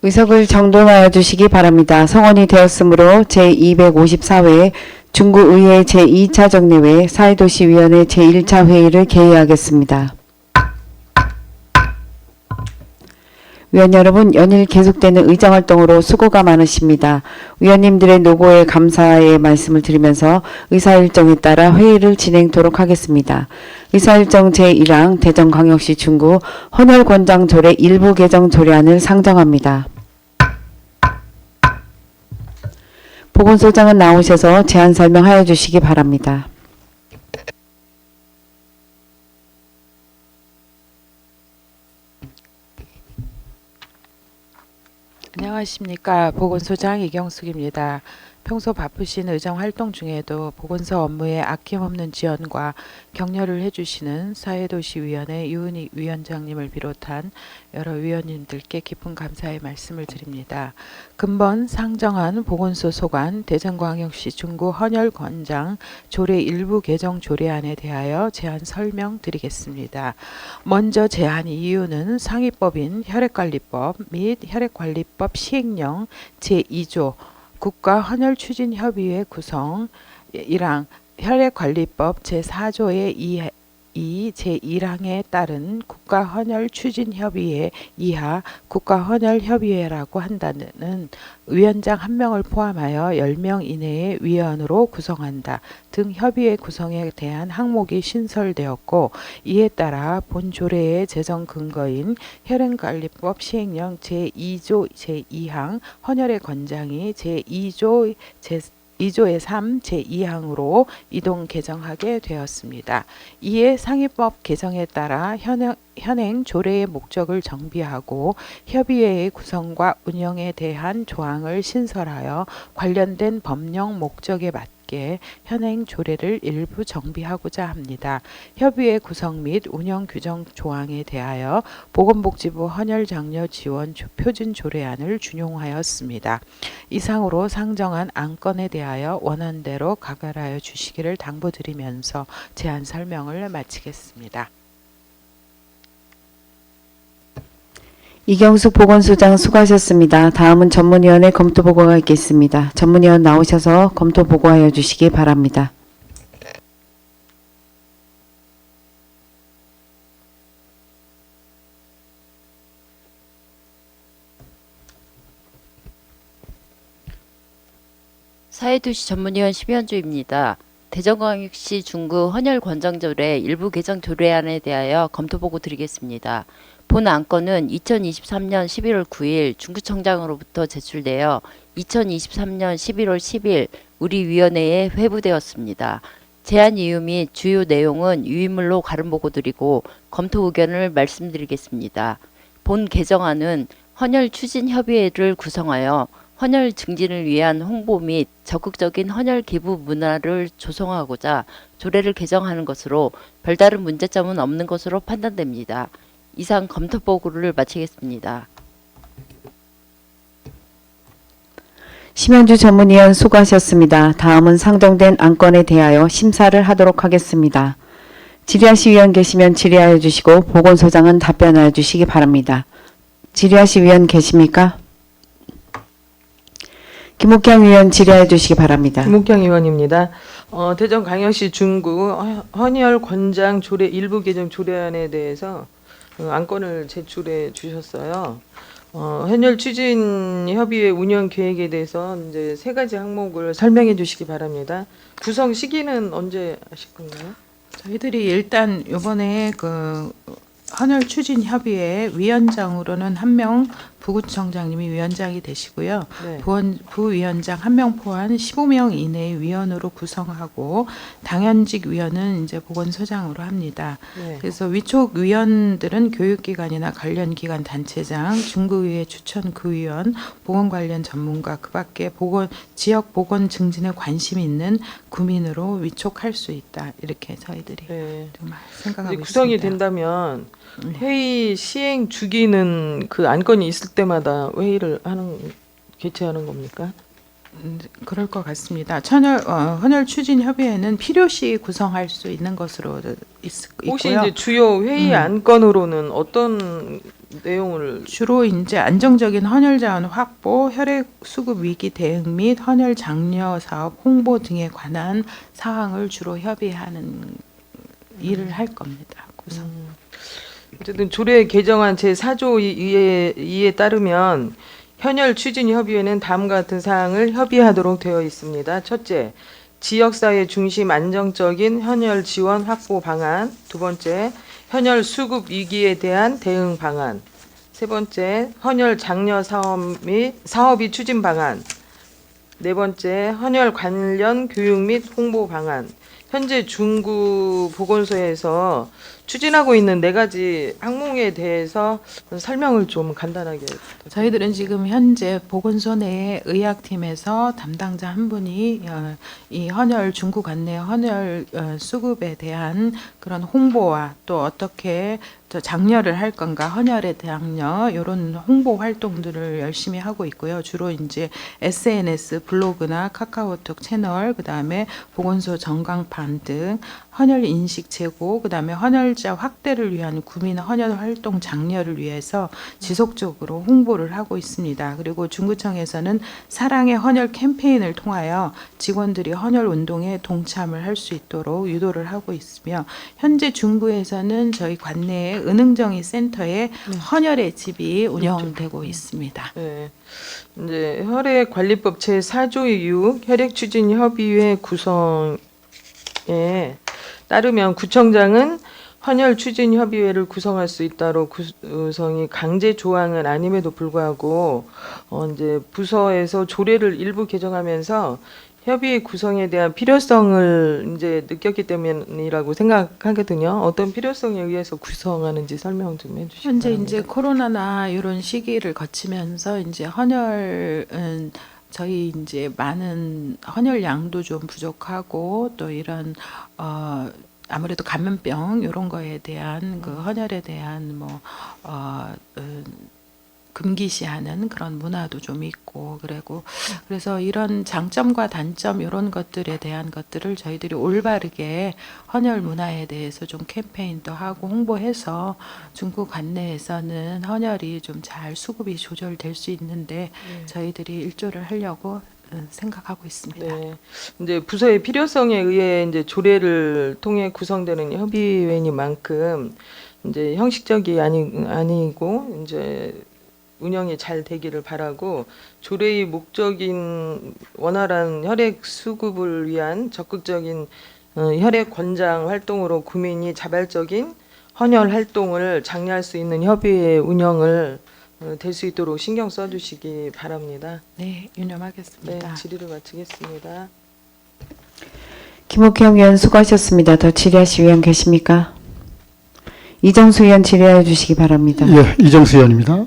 의석을 정돈하여 주시기 바랍니다. 성원이 되었으므로 제254회 중구의회 제2차 정례회 사회도시위원회 제1차 회의를 개의하겠습니다. 위원 여러분, 연일 계속되는 의정활동으로 수고가 많으십니다. 위원님들의 노고에 감사의 말씀을 드리면서 의사일정에 따라 회의를 진행토록 하겠습니다. 의사일정 제1항 대전광역시 중구 헌혈권장조례 일부 개정 조례안을 상정합니다. 보건소장은 나오셔서 제안 설명하여 주시기 바랍니다. 안녕하십니까. 보건소장 이경숙입니다. 평소 바쁘신 의정활동 중에도 보건소 업무에 아낌없는 지원과 격려를 해주시는 사회도시위원회 유은희 위원장님을 비롯한 여러 위원님들께 깊은 감사의 말씀을 드립니다. 근본 상정한 보건소 소관 대전광역시 중구 헌혈권장 조례 일부 개정 조례안에 대하여 제안 설명드리겠습니다. 먼저 제안 이유는 상위법인 혈액관리법 및 혈액관리법 시행령 제2조 국가헌혈추진협의회 구성 1항 혈액관리법 제4조의 2 제1항에 따른 국가헌혈추진협의회 이하 국가헌혈협의회라고 한다는 위원장 1명을 포함하여 10명 이내의 위원으로 구성한다 등 협의회 구성에 대한 항목이 신설되었고, 이에 따라 본 조례의 제정 근거인 혈액관리법 시행령 제2조 제2항 헌혈의 권장이 제2조 제2조의 3 제2항으로 이동 개정하게 되었습니다. 이에 상위법 개정에 따라 현행 조례의 목적을 정비하고 협의회의 구성과 운영에 대한 조항을 신설하여 관련된 법령 목적에 맞게 현행 조례를 일부 정비하고자 합니다. 협의회 구성 및 운영 규정 조항에 대하여 보건복지부 헌혈장려 지원 표준 조례안을 준용하였습니다. 이상으로 상정한 안건에 대하여 원안대로 가결하여 주시기를 당부드리면서 제안 설명을 마치겠습니다. 이경숙 보건소장 수고하셨습니다. 다음은 전문위원회 검토보고가 있겠습니다. 전문위원 나오셔서 검토보고하여 주시기 바랍니다. 사회도시 전문위원 심현주입니다. 대전광역시 중구 헌혈권장조례 일부 개정 조례안에 대하여 검토보고 드리겠습니다. 본 안건은 2023년 11월 9일 중구청장으로부터 제출되어 2023년 11월 10일 우리 위원회에 회부되었습니다. 제안 이유 및 주요 내용은 유인물로 가름보고 드리고 검토 의견을 말씀드리겠습니다. 본 개정안은 헌혈추진협의회를 구성하여 헌혈 증진을 위한 홍보 및 적극적인 헌혈 기부 문화를 조성하고자 조례를 개정하는 것으로 별다른 문제점은 없는 것으로 판단됩니다. 이상 검토 보고를 마치겠습니다. 심현주 전문위원 수고하셨습니다. 다음은 상정된 안건에 대하여 심사를 하도록 하겠습니다. 질의하실 위원 계시면 질의하여 주시고 보건소장은 답변하여 주시기 바랍니다. 질의하실 위원 계십니까? 김옥향 의원 질의해 주시기 바랍니다. 김옥향 의원입니다. 대전광역시 중구 헌혈권장 조례 일부 개정 조례안에 대해서 안건을 제출해 주셨어요. 헌혈 추진 협의회 운영 계획에 대해서 이제 3가지 항목을 설명해 주시기 바랍니다. 구성 시기는 언제 하실 건가요? 저희들이 일단 이번에 그 헌혈추진협의회 위원장으로는 1명 부구청장님이 위원장이 되시고요. 네. 부위원장 1명 포함 15명 이내의 위원으로 구성하고 당연직 위원은 이제 보건소장으로 합니다. 네. 그래서 위촉 위원들은 교육기관이나 관련 기관 단체장, 중구의회 추천 구의원, 보건 관련 전문가, 그밖에 지역 보건 증진에 관심 있는 구민으로 위촉할 수 있다. 이렇게 저희들이 네. 좀 생각하고 이제 구성이 있습니다. 된다면 네. 회의 시행 주기는 그 안건이 있을 때마다 회의를 개최하는 겁니까? 그럴 것 같습니다. 헌혈추진협의회는 필요시 구성할 수 있는 것으로 혹시 있고요. 이제 주요 회의 안건으로는 어떤 내용을 주로 이제 안정적인 헌혈 자원 확보, 혈액 수급 위기 대응 및 헌혈 장려 사업 홍보 등에 관한 사항을 주로 협의하는 일을 할 겁니다. 구성. 어쨌든 조례 개정안 제4조 2에 따르면 헌혈 추진 협의회는 다음과 같은 사항을 협의하도록 되어 있습니다. 첫째, 지역사회 중심 안정적인 헌혈 지원 확보 방안. 두 번째, 헌혈 수급 위기에 대한 대응 방안. 세 번째, 헌혈 장려 사업 및 사업이 추진 방안. 네 번째, 헌혈 관련 교육 및 홍보 방안. 현재 중구 보건소에서 추진하고 있는 4가지 항목에 대해서 설명을 좀 간단하게. 저희들은 지금 현재 보건소 내에 의학팀에서 담당자 한 분이 이 헌혈 중구 관내 헌혈 수급에 대한 그런 홍보와 또 어떻게 장려를 할 건가, 헌혈에 대한 장려 이런 홍보 활동들을 열심히 하고 있고요. 주로 이제 SNS, 블로그나 카카오톡 채널, 그다음에 보건소 전광판 등 헌혈 인식 제고, 그다음에 헌혈자 확대를 위한 구민 헌혈 활동 장려를 위해서 지속적으로 홍보를 하고 있습니다. 그리고 중구청에서는 사랑의 헌혈 캠페인을 통하여 직원들이 헌혈 운동에 동참을 할 수 있도록 유도를 하고 있으며, 현재 중구에서는 저희 관내에 은흥정의 센터에 헌혈의 집이 운영되고 있습니다. 네. 이제 혈액관리법 제4조 6 혈액추진협의회 구성에 따르면 구청장은 헌혈 추진 협의회를 구성할 수 있다로 구성이 강제 조항은 아님에도 불구하고 이제 부서에서 조례를 일부 개정하면서 협의회 구성에 대한 필요성을 이제 느꼈기 때문이라고 생각하거든요. 어떤 필요성에 의해서 구성하는지 설명 좀 해주시죠. 현재 이제 코로나나 이런 시기를 거치면서 이제 헌혈은 저희 이제 많은 헌혈 양도 좀 부족하고 또 이런 아무래도 감염병 이런 거에 대한 그 헌혈에 대한 금기시하는 그런 문화도 좀 있고 그래서 이런 장점과 단점 이런 것들에 대한 것들을 저희들이 올바르게 헌혈 문화에 대해서 좀 캠페인도 하고 홍보해서 중구 관내에서는 헌혈이 좀 잘 수급이 조절될 수 있는데 저희들이 일조를 하려고 생각하고 있습니다. 네. 이제 부서의 필요성에 의해 이제 조례를 통해 구성되는 협의회니만큼 이제 형식적이 아니고 이제 운영이 잘 되기를 바라고, 조례의 목적인 원활한 혈액 수급을 위한 적극적인 혈액 권장 활동으로 구민이 자발적인 헌혈 활동을 장려할 수 있는 협의회 운영을 될 수 있도록 신경 써주시기 바랍니다. 네, 네, 유념하겠습니다. 질의를 마치겠습니다. 김옥형 의원 수고하셨습니다. 더 질의하실 의원 계십니까? 이정수 의원 질의해 주시기 바랍니다. 예, 이정수 의원입니다.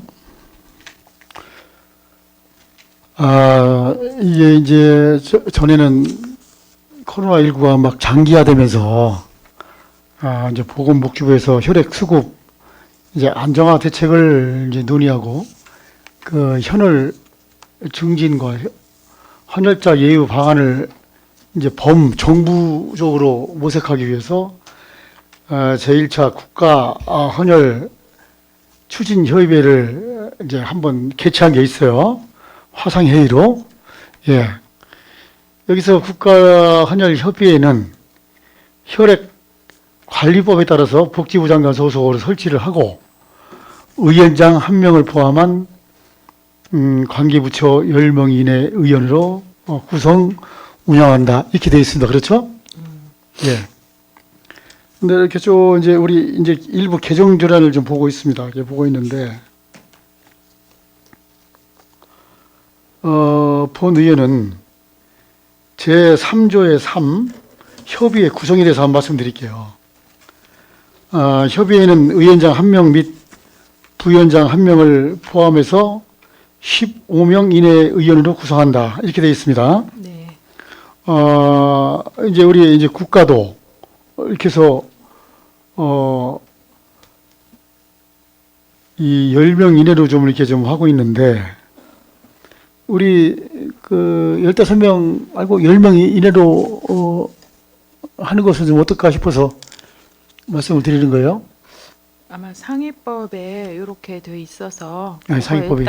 이게 이제 전에는 코로나19가 막 장기화되면서 이제 보건복지부에서 혈액 수급 이제 안정화 대책을 이제 논의하고 그 헌혈 증진과 헌혈자 예우 방안을 이제 정부적으로 모색하기 위해서 제1차 국가 헌혈 추진 협의회를 이제 한번 개최한 게 있어요. 화상회의로. 예. 여기서 국가헌혈협의회는 혈액관리법에 따라서 복지부 장관 소속으로 설치를 하고 의원장 1명을 포함한 관계부처 10명 이내 의원으로 구성 운영한다. 이렇게 되어 있습니다. 그렇죠? 예. 근데 이렇게 좀 이제 우리 이제 일부 개정 조례안을 좀 보고 있습니다. 이렇게 보고 있는데 본 의원은 제3조의 3 협의회 구성에 대해서 한번 말씀드릴게요. 협의회는 의원장 1명 및 부위원장 1명을 포함해서 15명 이내 의원으로 구성한다. 이렇게 되어 있습니다. 네. 이제 우리 이제 국가도 이렇게 해서 이 10명 이내로 좀 이렇게 좀 하고 있는데 우리 그 15명 알고 10명 이내로 하는 것은 좀 어떨까 싶어서 말씀을 드리는 거예요. 아마 상위법에 이렇게 돼 있어서 네, 상위법이.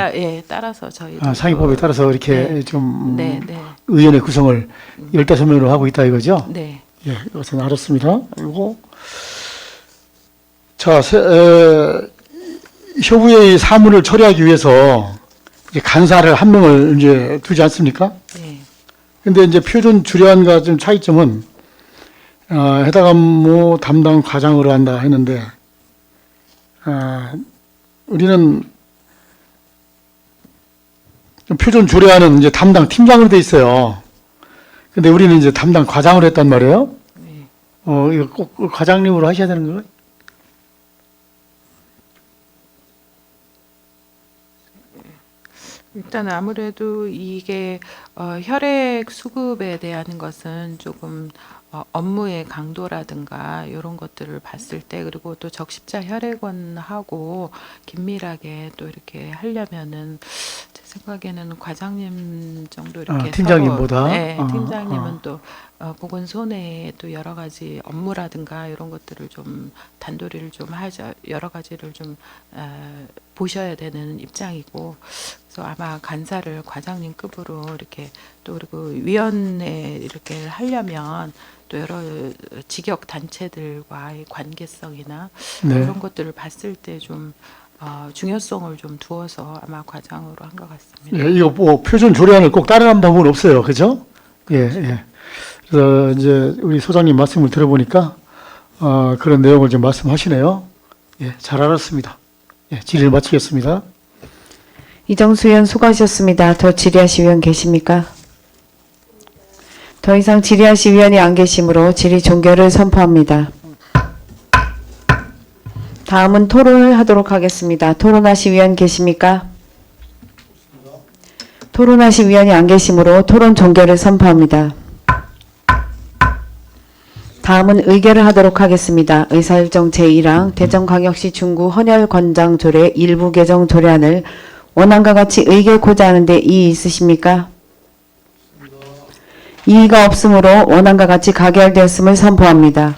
따라서 저희 상위법에 따라서 이렇게 네. 좀 네, 네. 의원의 구성을 15명으로 하고 있다 이거죠? 네. 예, 이것은 알았습니다. 그리고 자, 효부의 사무를 처리하기 위해서 이제 간사를 한 명을 이제 두지 않습니까? 네. 근데 이제 표준 주례안과 좀 차이점은 해당 업무 담당 과장으로 한다 했는데 우리는 표준 주례안은 이제 담당 팀장으로 돼 있어요. 근데 우리는 이제 담당 과장으로 했단 말이에요. 네. 이거 꼭 과장님으로 하셔야 되는 거예요? 일단 아무래도 이게 혈액 수급에 대한 것은 조금 업무의 강도라든가 이런 것들을 봤을 때 그리고 또 적십자 혈액원하고 긴밀하게 또 이렇게 하려면은 제 생각에는 과장님 정도 이렇게 팀장님보다? 서로, 네, 팀장님은 또 보건소내에 또 여러 가지 업무라든가 이런 것들을 좀 단도리를 좀 하자 여러 가지를 좀 보셔야 되는 입장이고 그래서 아마 간사를 과장님급으로 이렇게 또 그리고 위원회 이렇게 하려면 또 여러 직역 단체들과의 관계성이나 네. 이런 것들을 봤을 때 좀 중요성을 좀 두어서 아마 과장으로 한 것 같습니다. 예, 이거 뭐 표준 조례안을 꼭 따르는 방법은 없어요. 그죠? 예, 예. 그래서 이제 우리 소장님 말씀을 들어보니까 그런 내용을 좀 말씀하시네요. 예, 잘 알았습니다. 예, 질의를 마치겠습니다. 이정수 의원 수고하셨습니다. 더 질의하실 의원 계십니까? 더 이상 질의하실 의원이 안 계시므로 질의 종결을 선포합니다. 다음은 토론을 하도록 하겠습니다. 토론하실 의원 계십니까? 토론하실 의원이 안 계시므로 토론 종결을 선포합니다. 다음은 의결을 하도록 하겠습니다. 의사일정 제1항 대전광역시 중구 헌혈권장조례 일부 개정 조례안을 원안과 같이 의결코자 하는데 이의 있으십니까? 이의가 없으므로 원안과 같이 가결되었음을 선포합니다.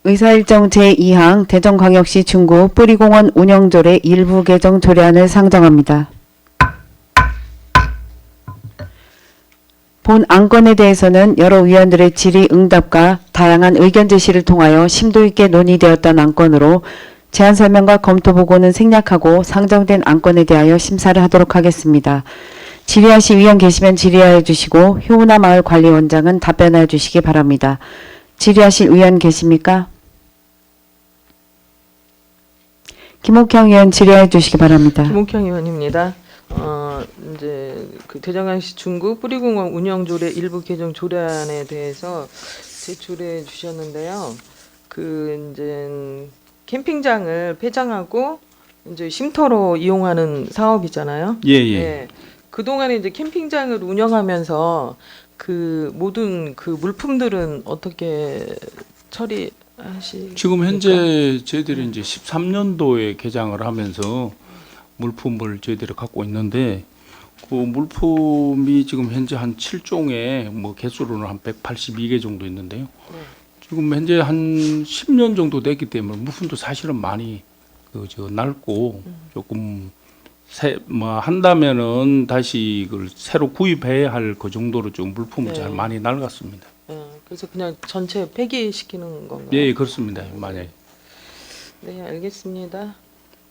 의사일정 제2항 대전광역시 중구 뿌리공원 운영조례 일부 개정 조례안을 상정합니다. 본 안건에 대해서는 여러 의원들의 질의 응답과 다양한 의견 제시를 통하여 심도 있게 논의되었던 안건으로 제안 설명과 검토 보고는 생략하고 상정된 안건에 대하여 심사를 하도록 하겠습니다. 질의하실 의원 계시면 질의하여 주시고 효은아 마을관리원장은 답변하여 주시기 바랍니다. 질의하실 의원 계십니까? 김옥형 의원 질의해 주시기 바랍니다. 김옥형 의원입니다. 이제 그 대전광역시 중구 뿌리공원 운영조례 일부 개정 조례안에 대해서 제출해 주셨는데요. 그 이제 캠핑장을 폐장하고 이제 쉼터로 이용하는 사업이잖아요. 예. 예. 그 동안에 이제 캠핑장을 운영하면서 그 모든 그 물품들은 어떻게 처리하시? 지금 현재 저희들이 이제 13년도에 개장을 하면서 물품을 저희들이 갖고 있는데 그 물품이 지금 현재 한 7종에 뭐 개수로는 한 182개 정도 있는데요. 네. 지금 현재 한 10년 정도 됐기 때문에 물품도 사실은 많이 낡고 조금 한다면은 다시 이걸 새로 구입해야 할 그 정도로 좀 물품이 네. 잘 많이 낡았습니다. 그래서 그냥 전체 폐기시키는 건가요? 예, 그렇습니다. 만약에. 네, 알겠습니다.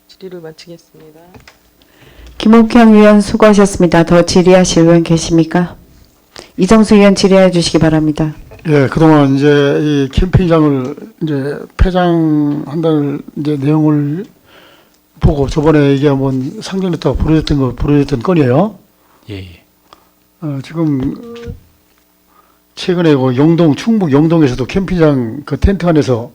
질의를 마치겠습니다. 김옥형 의원 수고하셨습니다. 더 질의하실 의원 계십니까? 이정수 의원 질의해 주시기 바랍니다. 예, 그동안 이제 이 캠핑장을 이제 폐장한다는 이제 내용을 보고 저번에 이게 한번 상정됐다고 보도됐던 건이에요. 예, 예. 지금 최근에 그 영동 충북 영동에서도 캠핑장 그 텐트 안에서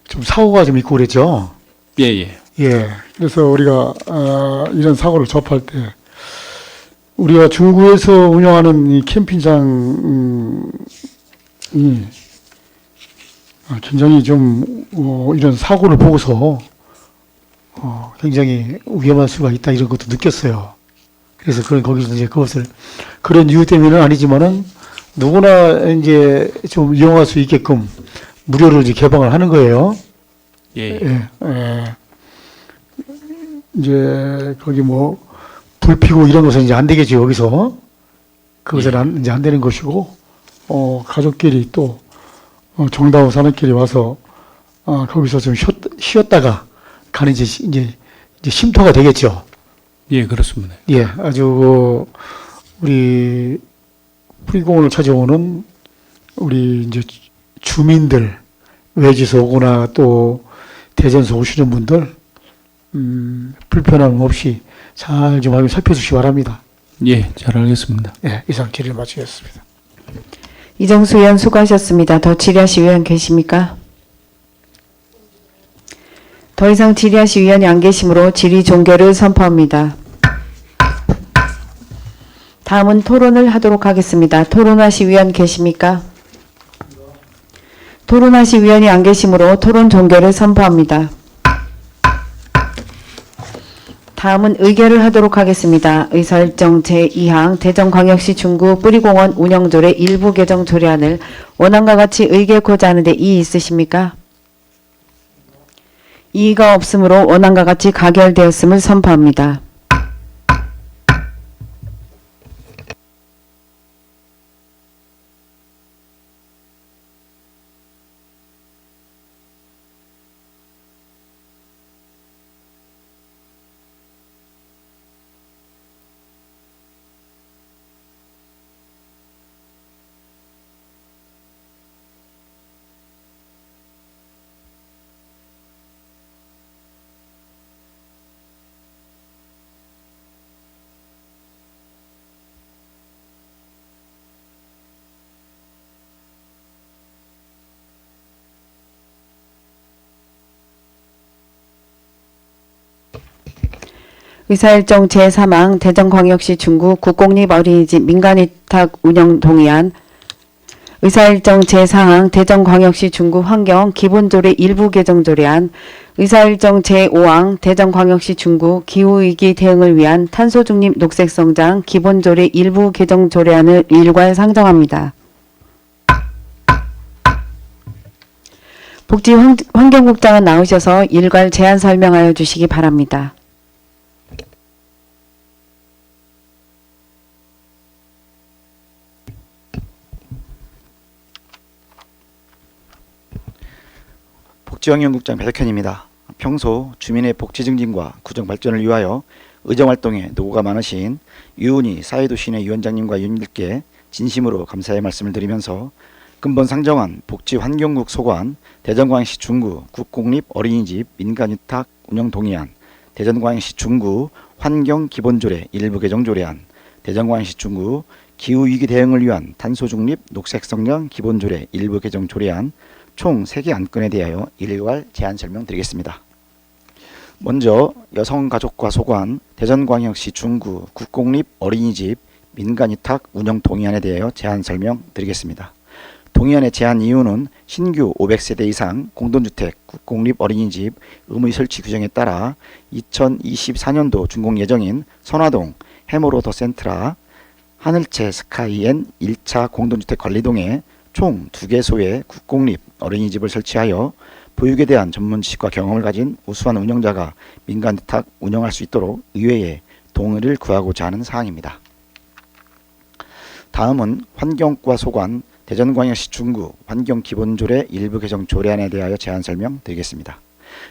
좀 사고가 좀 있고 그랬죠. 예, 예. 예. 그래서 우리가 이런 사고를 접할 때 우리가 중구에서 운영하는 이 캠핑장이 굉장히 좀 이런 사고를 보고서 굉장히 위험할 수가 있다 이런 것도 느꼈어요. 그래서 거기서 이제 그것을 그런 이유 때문에는 아니지만은 누구나 이제 좀 이용할 수 있게끔 무료로 이제 개방을 하는 거예요. 예, 예, 예. 이제 거기 뭐 불 피고 이런 것은 이제 안 되겠죠 여기서. 그것은 이제 안 되는 것이고 가족끼리 또 정다운 사람끼리 와서 거기서 좀 쉬었다가 가는 이제 쉼터가 되겠죠. 예, 그렇습니다. 예, 아주 우리 프리공원을 찾아오는 우리 이제 주민들 외지에서 오거나 또 대전에서 오시는 분들 불편함 없이 잘 좀 살펴주시기 바랍니다. 예, 잘 알겠습니다. 예, 이상 질의를 마치겠습니다. 이정수 의원 수고하셨습니다. 더 질의하실 의원 계십니까? 더 이상 질의하실 의원이 안 계시므로 질의 종결을 선포합니다. 다음은 토론을 하도록 하겠습니다. 토론하실 의원 계십니까? 토론하실 의원이 안 계시므로 토론 종결을 선포합니다. 다음은 의결을 하도록 하겠습니다. 의사일정 제2항 대전광역시 중구 뿌리공원 운영조례 일부 개정 조례안을 원안과 같이 의결코자 하는데 이의 있으십니까? 이의가 없으므로 원안과 같이 가결되었음을 선포합니다. 의사일정 제3항 대전광역시 중구 국공립 어린이집 민간위탁 운영 동의안, 의사일정 제4항 대전광역시 중구 환경 기본조례 일부 개정 조례안, 의사일정 제5항 대전광역시 중구 기후위기 대응을 위한 탄소중립 녹색성장 기본조례 일부 개정 조례안을 일괄 상정합니다. 복지환경국장은 나오셔서 일괄 제안 설명하여 주시기 바랍니다. 복지환경국장 배석현입니다. 평소 주민의 복지 증진과 구정 발전을 위하여 의정활동에 노고가 많으신 유은희 사회도시인회 위원장님과 위원님들께 진심으로 감사의 말씀을 드리면서 근본 상정안 복지환경국 소관 대전광역시 중구 국공립 어린이집 민간위탁 운영 동의안, 대전광역시 중구 환경기본조례 일부 개정 조례안, 대전광역시 중구 기후위기 대응을 위한 탄소중립 녹색성장 기본조례 일부 개정 조례안 총 3개 안건에 대하여 일괄 제안 설명드리겠습니다. 먼저 여성가족과 소관 대전광역시 중구 국공립 어린이집 민간위탁 운영 동의안에 대하여 제안 설명드리겠습니다. 동의안의 제안 이유는 신규 500세대 이상 공동주택 국공립 어린이집 의무 설치 규정에 따라 2024년도 준공 예정인 선화동 해머로더 센트라 하늘채 스카이엔 1차 공동주택 관리동에 총 2개소의 국공립 어린이집을 설치하여 보육에 대한 전문 지식과 경험을 가진 우수한 운영자가 민간위탁 운영할 수 있도록 의회에 동의를 구하고자 하는 사항입니다. 다음은 환경과 소관 대전광역시 중구 환경기본조례 일부 개정 조례안에 대하여 제안 설명드리겠습니다.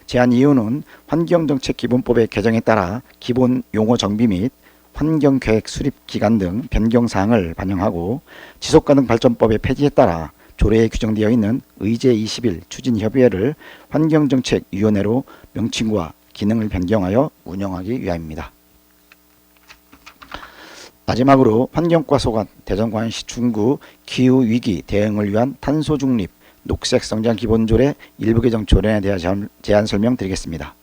제안 이유는 환경정책기본법의 개정에 따라 기본 용어 정비 및 환경계획 수립 기간 등 변경사항을 반영하고 지속가능 발전법의 폐지에 따라 조례에 규정되어 있는 의제 20일 추진협의회를 환경정책위원회로 명칭과 기능을 변경하여 운영하기 위함입니다. 마지막으로 환경과 소관 대전광역시 중구 기후위기 대응을 위한 탄소 중립 녹색성장 기본조례 일부 개정 조례에 대한 제안 설명드리겠습니다.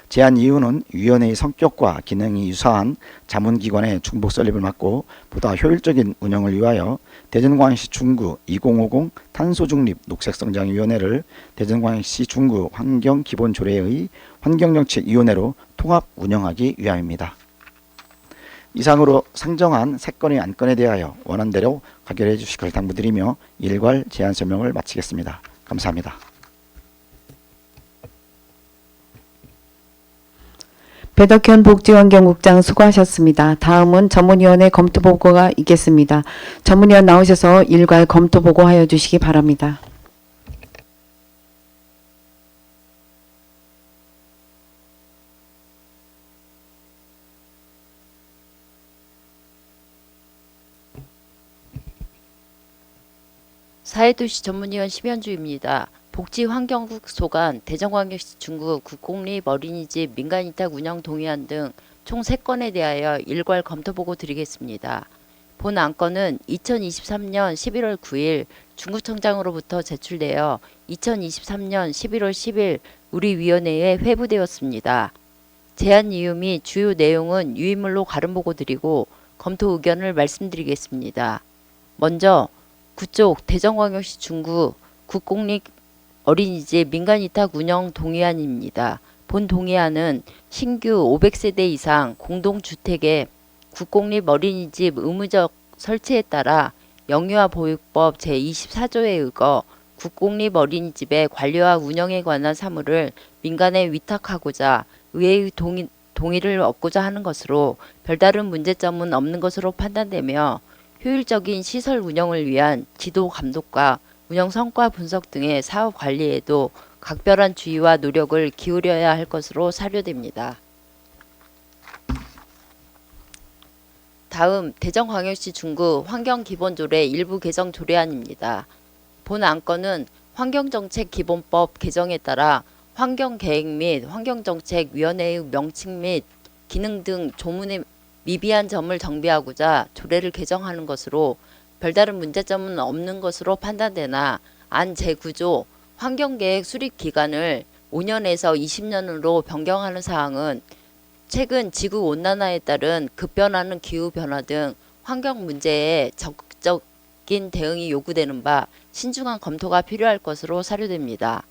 제안 이유는 위원회의 성격과 기능이 유사한 자문기관의 중복 설립을 막고 보다 효율적인 운영을 위하여 대전광역시 중구 2050 탄소중립 녹색성장위원회를 대전광역시 중구 환경기본조례의 환경정책위원회로 통합 운영하기 위함입니다. 이상으로 상정한 3건의 안건에 대하여 원안대로 가결해 주시길 당부드리며 일괄 제안 설명을 마치겠습니다. 감사합니다. 배덕현 복지환경국장 수고하셨습니다. 다음은 전문위원회 검토보고가 있겠습니다. 전문위원 나오셔서 일괄 검토보고하여 주시기 바랍니다. 사회도시 전문위원 심현주입니다. 복지환경국 소관 대전광역시 중구 국공립 어린이집 민간위탁 운영 동의안 등 총 3건에 대하여 일괄 검토보고 드리겠습니다. 본 안건은 2023년 11월 9일 중구청장으로부터 제출되어 2023년 11월 10일 우리 위원회에 회부되었습니다. 제안 이유 및 주요 내용은 유인물로 가름보고 드리고 검토 의견을 말씀드리겠습니다. 먼저 구쪽 대전광역시 중구 국공립 어린이집 민간위탁 운영 동의안입니다. 본 동의안은 신규 500세대 이상 공동주택의 국공립 어린이집 의무적 설치에 따라 영유아 보육법 제24조에 의거 국공립 어린이집의 관리와 운영에 관한 사무를 민간에 위탁하고자 의회의 동의를 얻고자 하는 것으로 별다른 문제점은 없는 것으로 판단되며 효율적인 시설 운영을 위한 지도 감독과 운영 성과 분석 등의 사업 관리에도 각별한 주의와 노력을 기울여야 할 것으로 사료됩니다. 다음 대전광역시 중구 환경기본조례 일부 개정 조례안입니다. 본 안건은 환경정책기본법 개정에 따라 환경계획 및 환경정책위원회의 명칭 및 기능 등 조문의 미비한 점을 정비하고자 조례를 개정하는 것으로 별다른 문제점은 없는 것으로 판단되나 안 제9조 환경계획 수립 기간을 5년에서 20년으로 변경하는 사항은 최근 지구온난화에 따른 급변하는 기후변화 등 환경 문제에 적극적인 대응이 요구되는 바 신중한 검토가 필요할 것으로 사료됩니다.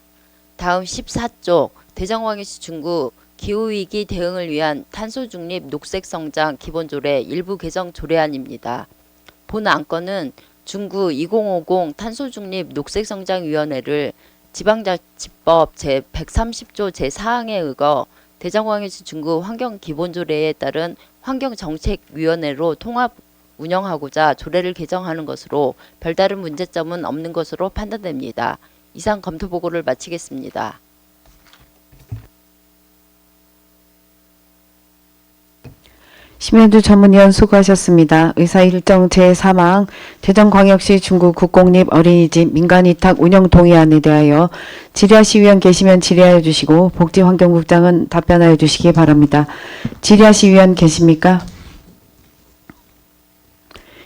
다음 14조 대전광역시 중구 기후위기 대응을 위한 탄소중립 녹색성장 기본조례 일부 개정 조례안입니다. 본 안건은 중구 2050 탄소중립 녹색성장위원회를 지방자치법 제130조 제4항에 의거 대전광역시 중구 환경기본조례에 따른 환경정책위원회로 통합 운영하고자 조례를 개정하는 것으로 별다른 문제점은 없는 것으로 판단됩니다. 이상 검토보고를 마치겠습니다. 심현주 전문위원 수고하셨습니다. 의사일정 제3항 대전광역시 중구 국공립 어린이집 민간위탁 운영 동의안에 대하여 질의하실 위원 계시면 질의하여 주시고 복지환경국장은 답변하여 주시기 바랍니다. 질의하실 위원 계십니까?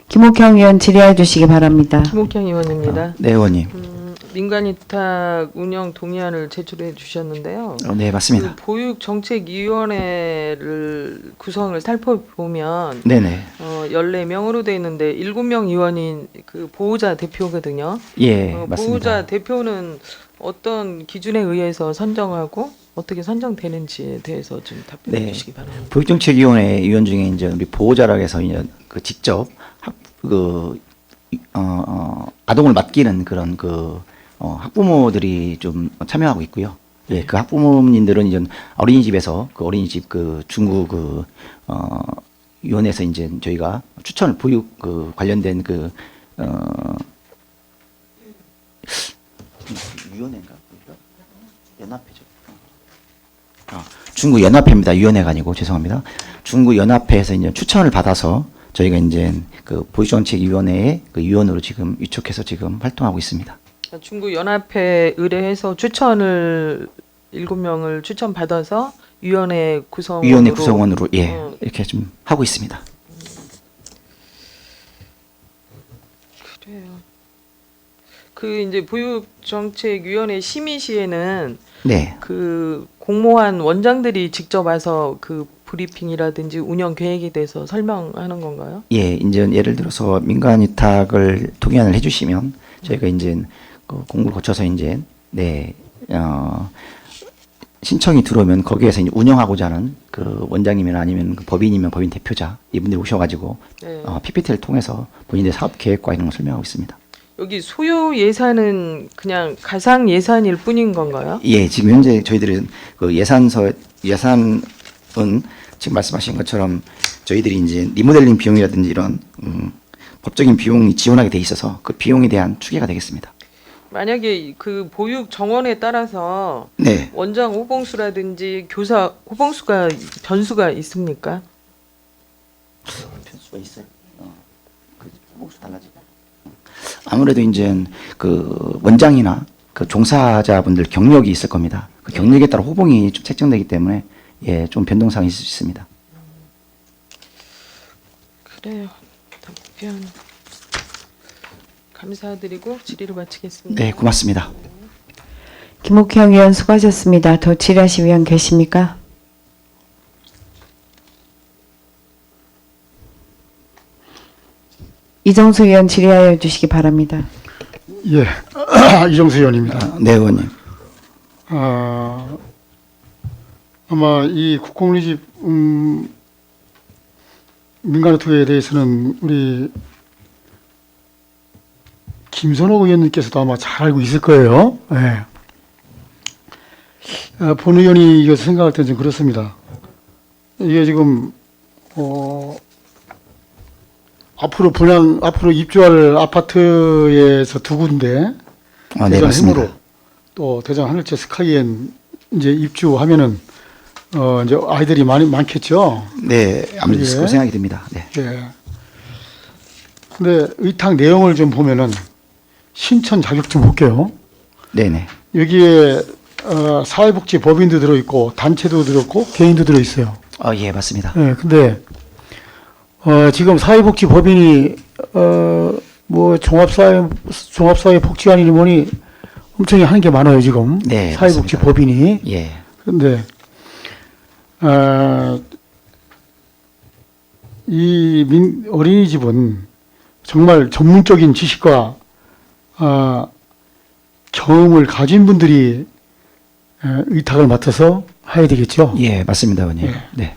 김옥형 의원 질의하여 주시기 바랍니다. 김옥현 의원입니다. 네, 의원님. 민간위탁 운영 동의안을 제출해 주셨는데요. 네, 맞습니다. 그 보육정책위원회를 구성을 살펴보면 네네. 14명으로 돼 있는데 7명 의원인 그 보호자 대표거든요. 예, 맞습니다. 보호자 대표는 어떤 기준에 의해서 선정하고 어떻게 선정되는지에 대해서 좀 답변해 네. 주시기 바랍니다. 보육정책위원회 위원 중에 이제 우리 보호자라고 해서 이제 그 직접 아동을 맡기는 그런 학부모들이 좀 참여하고 있고요. 예, 그 학부모님들은 이제 어린이집에서 그 어린이집 그 중구 위원회에서 이제 저희가 추천을 보육 관련된 위원회인가? 연합회죠. 중구 연합회입니다. 위원회가 아니고 죄송합니다. 중구 연합회에서 이제 추천을 받아서 저희가 이제 그 보육정책위원회의 그 위원으로 지금 위촉해서 지금 활동하고 있습니다. 중구 연합회 의뢰해서 추천을 7명을 추천받아서 위원회 구성원으로 위원회 구성원으로 예 어. 이렇게 좀 하고 있습니다. 그래요. 그 이제 보육정책위원회 심의 시에는 네. 그 공모한 원장들이 직접 와서 그 브리핑이라든지 운영 계획에 대해서 설명하는 건가요? 예, 이제 예를 들어서 민간 위탁을 동의안을 해주시면 저희가 이제 그 공고를 거쳐서 이제 네 신청이 들어오면 거기에서 이제 운영하고자 하는 그 원장님이나 아니면 그 법인이면 법인 대표자 이분들이 오셔가지고 네. PPT를 통해서 본인의 사업 계획과 이런 걸 설명하고 있습니다. 여기 소요 예산은 그냥 가상 예산일 뿐인 건가요? 예, 지금 현재 저희들은 그 예산은 지금 말씀하신 것처럼 저희들이 이제 리모델링 비용이라든지 이런 법적인 비용이 지원하게 돼 있어서 그 비용에 대한 추계가 되겠습니다. 만약에 그 보육 정원에 따라서 네, 원장 호봉수라든지 교사 호봉수가 변수가 있습니까? 변수가 있어요. 그 목수 달라지고. 아무래도 이제 그 원장이나 그 종사자분들 경력이 있을 겁니다. 그 경력에 따라 호봉이 좀 책정되기 때문에 예, 좀 변동사항이 있을 수 있습니다. 그래요. 답변 감사드리고 질의를 마치겠습니다. 네, 고맙습니다. 김옥형 의원 수고하셨습니다. 더 질의하실 의원 계십니까? 이정수 의원 질의하여 주시기 바랍니다. 예, 이정수 의원입니다. 네, 의원님. 아마 이 국공립 민간의 투자에 대해서는 우리 김선호 의원님께서도 아마 잘 알고 있을 거예요. 예. 본 의원이 이거 생각할 때는 좀 그렇습니다. 이게 지금 앞으로 입주할 아파트에서 두 군데 네, 대전 맞습니다. 해무로 또 대전 하늘채 스카이엔 이제 입주하면은 이제 아이들이 많겠죠. 네, 아무래도 예. 그렇고 생각이 듭니다. 네. 예. 근데 의탁 내용을 좀 보면은 신천 자격 좀 볼게요. 네네. 여기에 사회복지 법인도 들어있고 단체도 들어있고 개인도 들어있어요. 예, 맞습니다. 예, 근데 지금 사회복지 법인이 뭐 종합사회 복지관이니 뭐니 엄청 하는 게 많아요 지금. 네, 사회복지 맞습니다. 법인이. 예. 그런데 이 어린이집은 정말 전문적인 지식과 경험을 가진 분들이 의탁을 맡아서 해야 되겠죠. 예, 맞습니다, 의원님. 예. 네.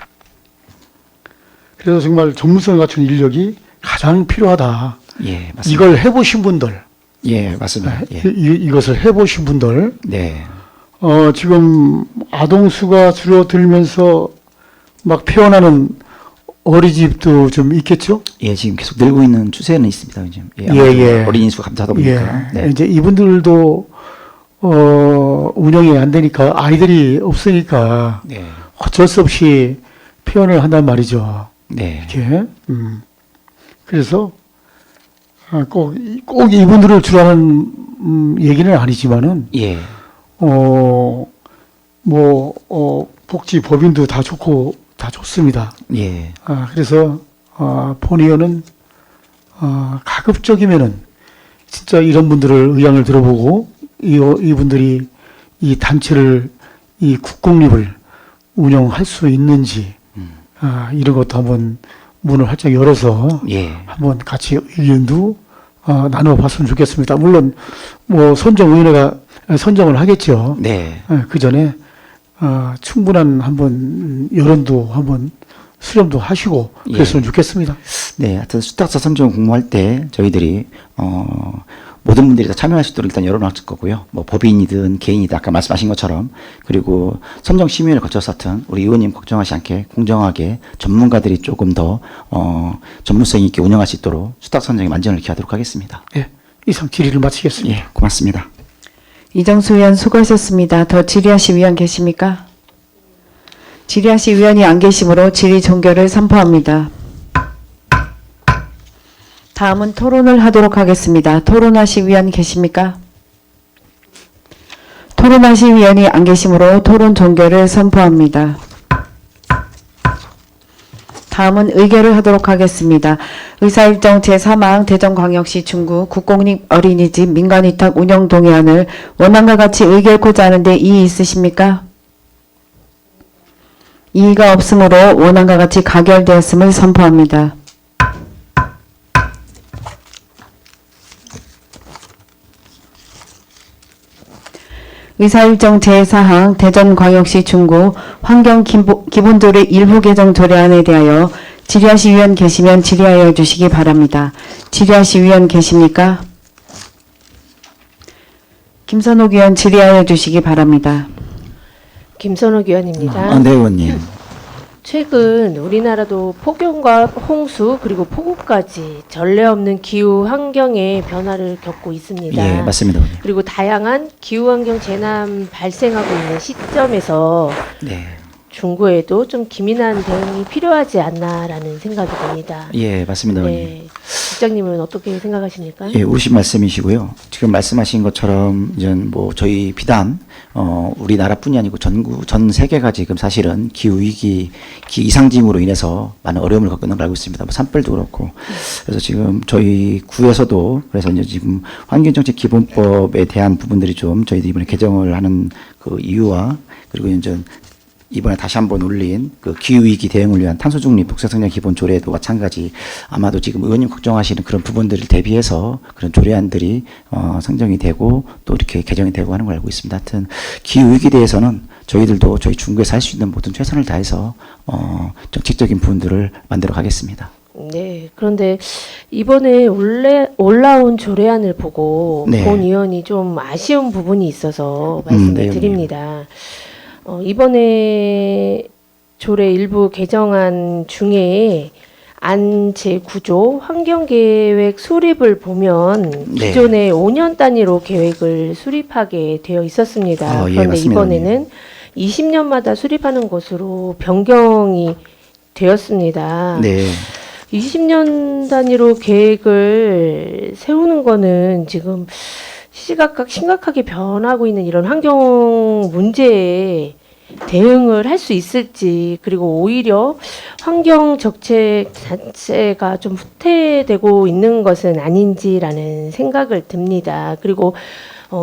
그래서 정말 전문성을 갖춘 인력이 가장 필요하다. 예, 맞습니다. 이걸 해보신 분들, 예, 맞습니다. 예. 이것을 해보신 분들, 네. 지금 아동수가 줄어들면서 막 폐원하는 어린이집도 좀 있겠죠? 예, 지금 계속 늘고 있는 추세는 있습니다, 의원님. 예, 예, 아무래도 예. 어린이 수가 감소하다 보니까. 예. 네. 이제 이분들도 운영이 안 되니까 아이들이 없으니까 네. 어쩔 수 없이 폐원을 한단 말이죠. 네. 이렇게. 그래서 꼭 이분들을 주라는 얘기는 아니지만은 예. 복지 법인도 다 좋고 다 좋습니다. 예. 그래서 본 의원은 가급적이면은 진짜 이런 분들을 의향을 들어보고 이분들이 이 단체를 이 국공립을 운영할 수 있는지 이런 것도 한번 문을 활짝 열어서 예. 한번 같이 의견도 나눠봤으면 좋겠습니다. 물론 뭐 선정위원회가 선정을 하겠죠. 네. 그 전에 충분한 한번 여론도 한번 수렴도 하시고 그랬으면 좋겠습니다. 네. 하여튼 수탁사 선정 공모할 때 저희들이 모든 분들이 다 참여할 수 있도록 일단 열어놨을 거고요. 뭐 법인이든 개인이든 아까 말씀하신 것처럼 그리고 선정 심의를 거쳐서 하여튼 우리 의원님 걱정하지 않게 공정하게 전문가들이 조금 더 전문성 있게 운영할 수 있도록 수탁 선정에 만전을 기하도록 하겠습니다. 예, 이상 질의를 마치겠습니다. 예, 고맙습니다. 이정수 의원 수고하셨습니다. 더 질의하실 의원 계십니까? 질의하실 의원이 안 계시므로 질의 종결을 선포합니다. 다음은 토론을 하도록 하겠습니다. 토론하실 의원 계십니까? 토론하실 의원이 안 계시므로 토론 종결을 선포합니다. 다음은 의결을 하도록 하겠습니다. 의사일정 제3항 대전광역시 중구 국공립 어린이집 민간위탁 운영 동의안을 원안과 같이 의결코자 하는데 이의 있으십니까? 이의가 없으므로 원안과 같이 가결되었음을 선포합니다. 의사일정 제4항 대전광역시 중구 환경기본조례 일부 개정 조례안에 대하여 질의하실 위원 계시면 질의하여 주시기 바랍니다. 질의하실 위원 계십니까? 김선옥 의원 질의하여 주시기 바랍니다. 김선옥 의원입니다. 네, 의원님. 최근 우리나라도 폭염과 홍수 그리고 폭우까지 전례 없는 기후 환경의 변화를 겪고 있습니다. 예, 맞습니다, 의원님. 그리고 다양한 기후 환경 재난 발생하고 있는 시점에서 네. 중구에도 좀 기민한 대응이 필요하지 않나라는 생각이 듭니다. 예, 맞습니다, 의원님. 네, 국장님은 어떻게 생각하십니까? 예, 옳으신 말씀이시고요. 지금 말씀하신 것처럼 이제 뭐 저희 비단 우리나라뿐이 아니고 전 세계가 지금 사실은 기후 위기, 이상징후로 인해서 많은 어려움을 겪고 있는 걸 알고 있습니다. 뭐 산불도 그렇고. 그래서 지금 저희 구에서도 그래서 이제 지금 환경정책 기본법에 대한 부분들이 좀 저희들이 이번에 개정을 하는 그 이유와 그리고 이제 이번에 다시 한번 올린 그 기후위기 대응을 위한 탄소중립 독서성장 기본 조례도 마찬가지 아마도 지금 의원님 걱정하시는 그런 부분들을 대비해서 그런 조례안들이 상정이 되고 또 이렇게 개정이 되고 하는 걸 알고 있습니다. 하여튼 기후위기에 대해서는 저희들도 저희 중구에서 할 수 있는 모든 최선을 다해서 정책적인 부분들을 만들어 가겠습니다. 네, 그런데 이번에 올라온 조례안을 보고 네. 본 의원이 좀 아쉬운 부분이 있어서 말씀을 네, 드립니다. 이번에 조례 일부 개정안 중에 안 제9조 환경계획 수립을 보면 네. 기존에 5년 단위로 계획을 수립하게 되어 있었습니다. 예, 그런데 맞습니다. 이번에는 20년마다 수립하는 것으로 변경이 되었습니다. 네. 20년 단위로 계획을 세우는 거는 지금 시시각각 심각하게 변하고 있는 이런 환경 문제에 대응을 할 수 있을지, 그리고 오히려 환경 정책 자체가 좀 후퇴되고 있는 것은 아닌지라는 생각을 듭니다. 그리고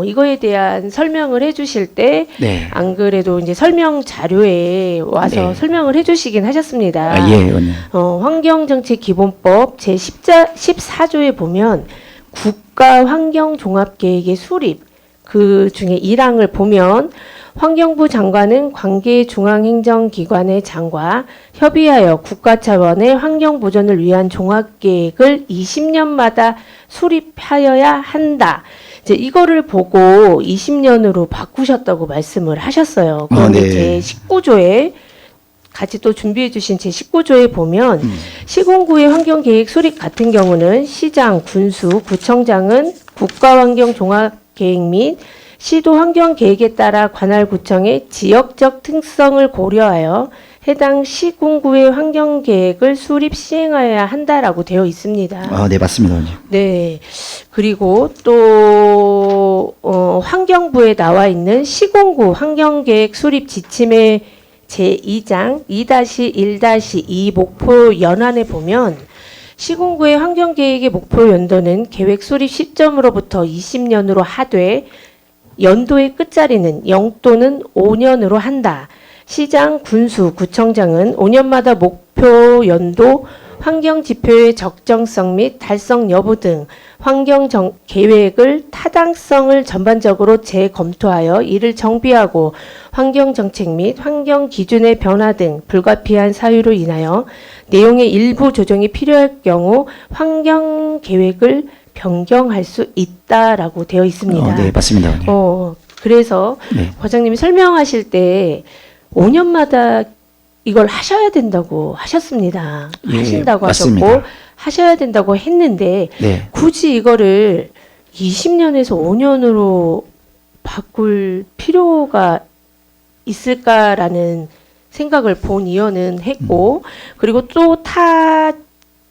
이거에 대한 설명을 해주실 때 안 네. 그래도 이제 설명 자료에 와서 네. 설명을 해주시긴 하셨습니다. 예, 의원님. 환경정책기본법 제14조에 보면 국가환경종합계획의 수립, 그 중에 1항을 보면 환경부 장관은 관계 중앙행정기관의 장과 협의하여 국가 차원의 환경보전을 위한 종합계획을 20년마다 수립하여야 한다. 이제 이거를 보고 20년으로 바꾸셨다고 말씀을 하셨어요. 그런데 네. 제19조에 같이 또 준비해 주신 제19조에 보면 시군구의 환경계획 수립 같은 경우는 시장, 군수, 구청장은 국가환경종합계획 및 시도 환경계획에 따라 관할 구청의 지역적 특성을 고려하여 해당 시군구의 환경계획을 수립 시행하여야 한다라고 되어 있습니다. 네, 맞습니다, 의원님. 네. 그리고 또 환경부에 나와 있는 시군구 환경계획 수립 지침의 제2장 2-1-2 목표 연안에 보면 시군구의 환경계획의 목표 연도는 계획 수립 시점으로부터 20년으로 하되 연도의 끝자리는 0 또는 5년으로 한다. 시장, 군수, 구청장은 5년마다 목표 연도 환경 지표의 적정성 및 달성 여부 등 환경 계획을 타당성을 전반적으로 재검토하여 이를 정비하고 환경 정책 및 환경 기준의 변화 등 불가피한 사유로 인하여 내용의 일부 조정이 필요할 경우 환경 계획을 변경할 수 있다라고 되어 있습니다. 네, 맞습니다, 의원님. 그래서 네. 과장님이 설명하실 때 5년마다 이걸 하셔야 된다고 하셨습니다. 예, 하신다고 맞습니다. 하셨고 하셔야 된다고 했는데 네. 굳이 이거를 20년에서 5년으로 바꿀 필요가 있을까라는 생각을 본 의원은 했고 그리고 또 타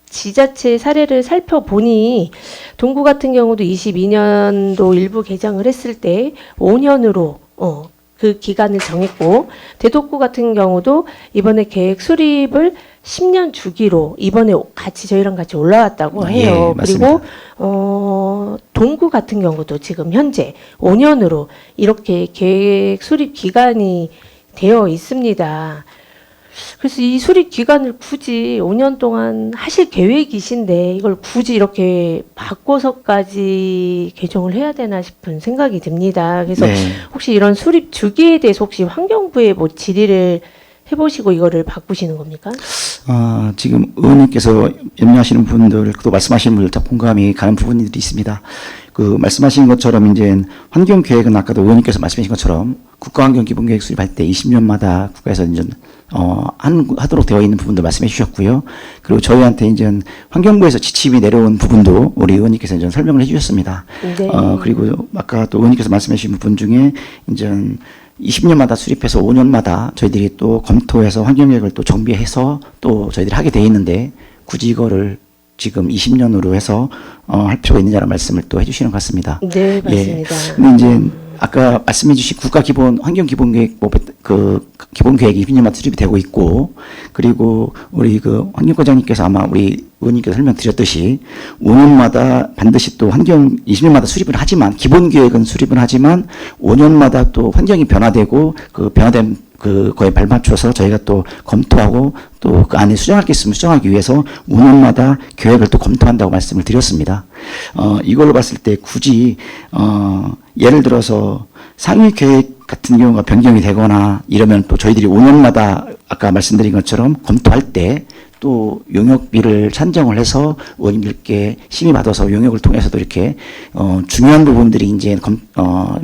지자체 사례를 살펴보니 동구 같은 경우도 22년도 일부 개정을 했을 때 5년으로 그 기간을 정했고 대덕구 같은 경우도 이번에 계획 수립을 10년 주기로 이번에 같이 저희랑 같이 올라왔다고 해요. 예, 맞습니다. 그리고 동구 같은 경우도 지금 현재 5년으로 이렇게 계획 수립 기간이 되어 있습니다. 그래서 이 수립 기간을 굳이 5년 동안 하실 계획이신데 이걸 굳이 이렇게 바꿔서까지 개정을 해야 되나 싶은 생각이 듭니다. 그래서 네. 혹시 이런 수립 주기에 대해서 혹시 환경부에 뭐 질의를 해보시고 이거를 바꾸시는 겁니까? 지금 의원님께서 염려하시는 부분들, 또 말씀하시는 분들 다 공감이 가는 부분들이 있습니다. 그 말씀하신 것처럼 이제 환경 계획은 아까도 의원님께서 말씀하신 것처럼 국가환경 기본계획 수립할 때 20년마다 국가에서 이제 하도록 되어 있는 부분도 말씀해 주셨고요. 그리고 저희한테 이제 환경부에서 지침이 내려온 부분도 우리 의원님께서 이제 설명을 해 주셨습니다. 네. 그리고 아까 또 의원님께서 말씀해 주신 부분 중에 이제 20년마다 수립해서 5년마다 저희들이 또 검토해서 환경계획을 또 정비해서 또 저희들이 하게 돼 있는데 굳이 이거를 지금 20년으로 해서 할 필요가 있느냐는 말씀을 또 해주시는 것 같습니다. 네, 맞습니다. 근데 이제 아까 말씀해주신 국가 기본 환경 기본계획 그 기본계획이 20년마다 수립이 되고 있고, 그리고 우리 그 환경과장님께서 아마 우리 의원님께서 설명드렸듯이 5년마다 반드시 또 환경 20년마다 수립을 하지만 기본계획은 수립을 하지만 5년마다 또 환경이 변화되고 그 변화된 그거에 발맞춰서 저희가 또 검토하고 또 그 안에 수정할 게 있으면 수정하기 위해서 5년마다 계획을 또 검토한다고 말씀을 드렸습니다. 이걸로 봤을 때 굳이 예를 들어서 상위 계획 같은 경우가 변경이 되거나 이러면 또 저희들이 5년마다 아까 말씀드린 것처럼 검토할 때 또 용역비를 산정을 해서 의원님들께 심의 받아서 용역을 통해서도 이렇게 중요한 부분들이 이제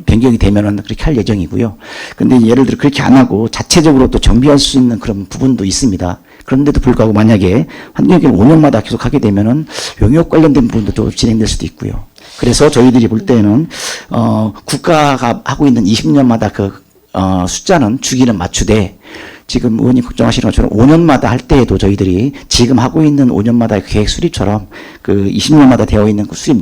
변경이 되면은 그렇게 할 예정이고요. 근데 예를 들어 그렇게 안 하고 자체적으로 또 정비할 수 있는 그런 부분도 있습니다. 그런데도 불구하고 만약에 환경계획을 5년마다 계속 하게 되면은 용역 관련된 부분도 또 진행될 수도 있고요. 그래서 저희들이 볼 때는 국가가 하고 있는 20년마다 그 숫자는 주기는 맞추되 지금 의원님 걱정하시는 것처럼 5년마다 할 때에도 저희들이 지금 하고 있는 5년마다 계획 수립처럼 그 20년마다 되어 있는 그 수립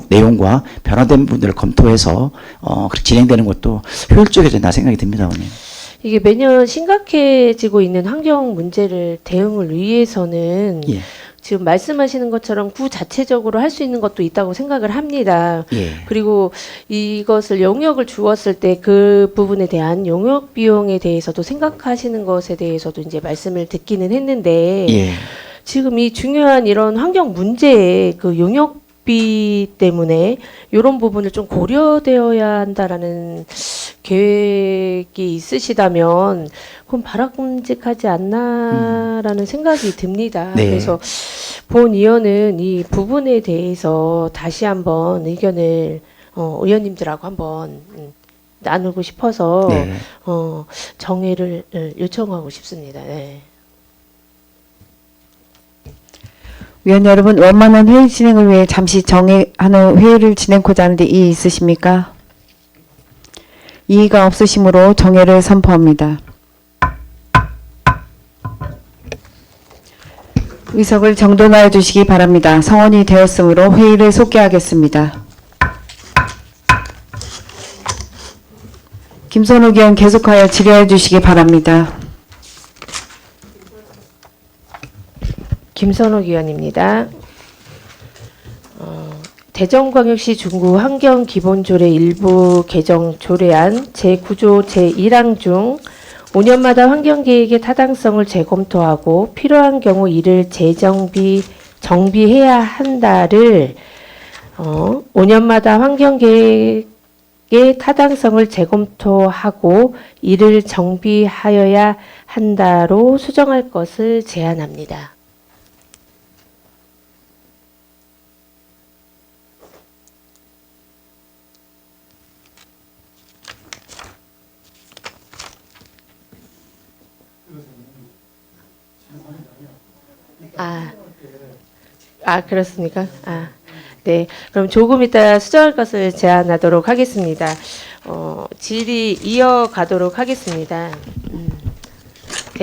내용과 변화된 부분들을 검토해서 그렇게 진행되는 것도 효율적이지 않나 생각이 듭니다, 의원님. 이게 매년 심각해지고 있는 환경 문제를 대응을 위해서는 예. 지금 말씀하시는 것처럼 구 자체적으로 할 수 있는 것도 있다고 생각을 합니다. 예. 그리고 이것을 용역을 주었을 때 그 부분에 대한 용역 비용에 대해서도 생각하시는 것에 대해서도 이제 말씀을 듣기는 했는데 예. 지금 이 중요한 이런 환경 문제에 그 용역비 때문에 이런 부분을 좀 고려되어야 한다라는 계획이 있으시다면 그건 바람직하지 않나라는 생각이 듭니다. 네. 그래서 본 의원은 이 부분에 대해서 다시 한번 의견을 의원님들하고 한번 나누고 싶어서 네. 정회를 요청하고 싶습니다. 네. 위원 여러분, 원만한 회의 진행을 위해 잠시 정회하는 회의를 진행하고자 하는데 이의 있으십니까? 이의가 없으시므로 정회를 선포합니다. 의석을 정돈하여 주시기 바랍니다. 성원이 되었으므로 회의를 속개하겠습니다. 김선욱 의원 계속하여 질의해 주시기 바랍니다. 김선욱 의원입니다. 대전광역시 중구 환경기본조례 일부 개정 조례안 제9조 제1항 중 5년마다 환경계획의 타당성을 재검토하고 필요한 경우 이를 정비해야 한다를 5년마다 환경계획의 타당성을 재검토하고 이를 정비하여야 한다로 수정할 것을 제안합니다. 그렇습니까? 네. 그럼 조금 이따 수정할 것을 제안하도록 하겠습니다. 질의 이어가도록 하겠습니다.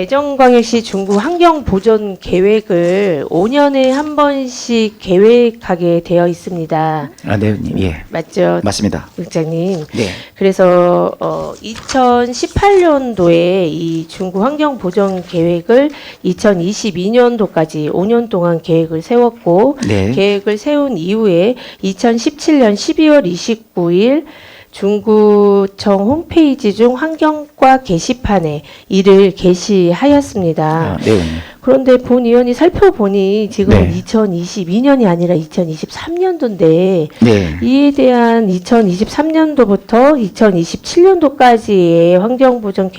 대전광역시 중구 환경 보존 계획을 5년에 한 번씩 계획하게 되어 있습니다. 아, 네, 의원님. 예. 맞죠, 맞습니다. 국장님? 네. 그래서 2018년도에 이 중구 환경 보존 계획을 2022년도까지 5년 동안 계획을 세웠고 네. 계획을 세운 이후에 2017년 12월 29일 중구청 홈페이지 중 환경과 게시판에 이를 게시하였습니다. 아, 네, 의원님. 그런데 본 의원이 살펴보니 지금 네. 2022년이 아니라 2023년도인데 네. 이에 대한 2023년도부터 2027년도까지의 환경보전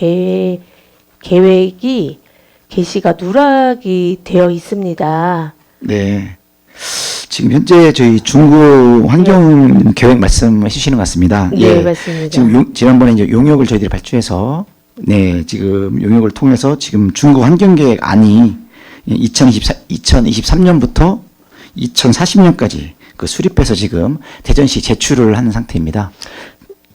계획이 게시가 누락이 되어 있습니다. 네. 지금 현재 저희 중구 환경 계획 말씀해 주시는 것 같습니다. 네, 맞습니다. 지금 지난번에 이제 용역을 저희들이 발주해서 네, 지금 용역을 통해서 지금 중구 환경 계획 안이 2023년부터 2040년까지 그 수립해서 지금 대전시 제출을 하는 상태입니다.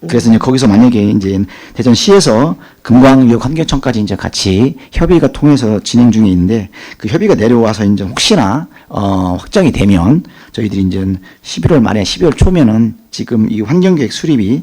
그래서 이제 거기서 만약에 이제 대전시에서 금광위역 환경청까지 이제 같이 협의가 통해서 진행 중에 있는데 그 협의가 내려와서 이제 혹시나 확정이 되면 저희들이 이제 11월 말에 12월 초면은 지금 이 환경계획 수립이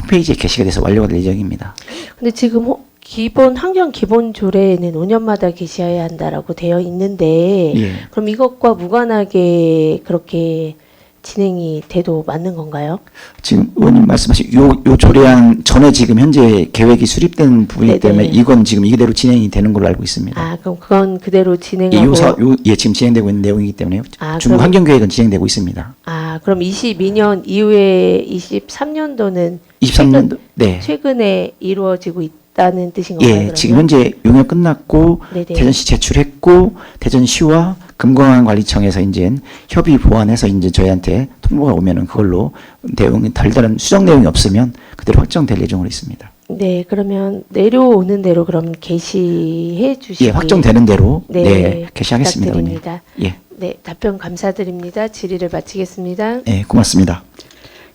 홈페이지에 게시가 돼서 완료가 될 예정입니다. 근데 지금 기본 환경 기본 조례에는 5년마다 게시해야 한다라고 되어 있는데 예. 그럼 이것과 무관하게 그렇게 진행이 돼도 맞는 건가요? 지금 의원님 말씀하신 요 조례안 전에 지금 현재 계획이 수립된 부분이기 네네. 때문에 이건 지금 이대로 진행이 되는 걸로 알고 있습니다. 아, 그럼 그건 그대로 예, 진행하고 지금 진행되고 있는 내용이기 때문에 아, 중국 그럼- 환경계획은 진행되고 있습니다. 그럼 22년 이후에 23년도는 23년도 네. 최근에 이루어지고 있다는 뜻인가요? 예, 그러면? 지금 현재 용역 끝났고 네네. 대전시 제출했고 대전시와 금강환관리청에서 이제 협의 보완해서 이제 저희한테 통보가 오면은 그걸로 내용이 별다른 수정 내용이 없으면 그대로 확정될 예정으로 있습니다. 네, 그러면 내려오는 대로 그럼 게시해 주시기 예, 확정되는 대로 네, 네, 게시하겠습니다. 의원님. 부탁드립니다. 예, 네, 답변 감사드립니다. 질의를 마치겠습니다. 네, 고맙습니다.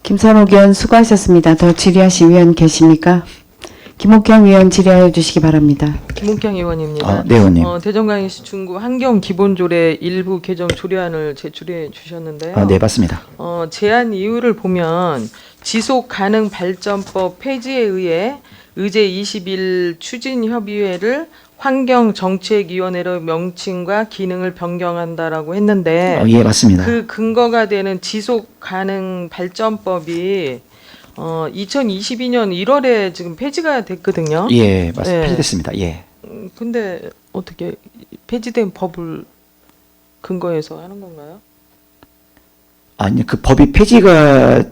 김선옥 의원 수고하셨습니다. 더 질의하실 의원 계십니까? 김옥경 의원 질의하여 주시기 바랍니다. 김옥경 의원입니다. 네, 의원님. 대전광역시 중구 환경기본조례 일부 개정 조례안을 제출해 주셨는데요. 네, 맞습니다. 제안 이유를 보면 지속가능발전법 폐지에 의해 의제 20일 추진협의회를 환경정책위원회로 명칭과 기능을 변경한다라고 했는데 예, 맞습니다. 그 근거가 되는 지속가능발전법이 2022년 1월에 지금 폐지가 됐거든요. 예, 맞습니다. 네. 폐지됐습니다. 예. 근데 어떻게 폐지된 법을 근거해서 하는 건가요? 아니, 그 법이 폐지가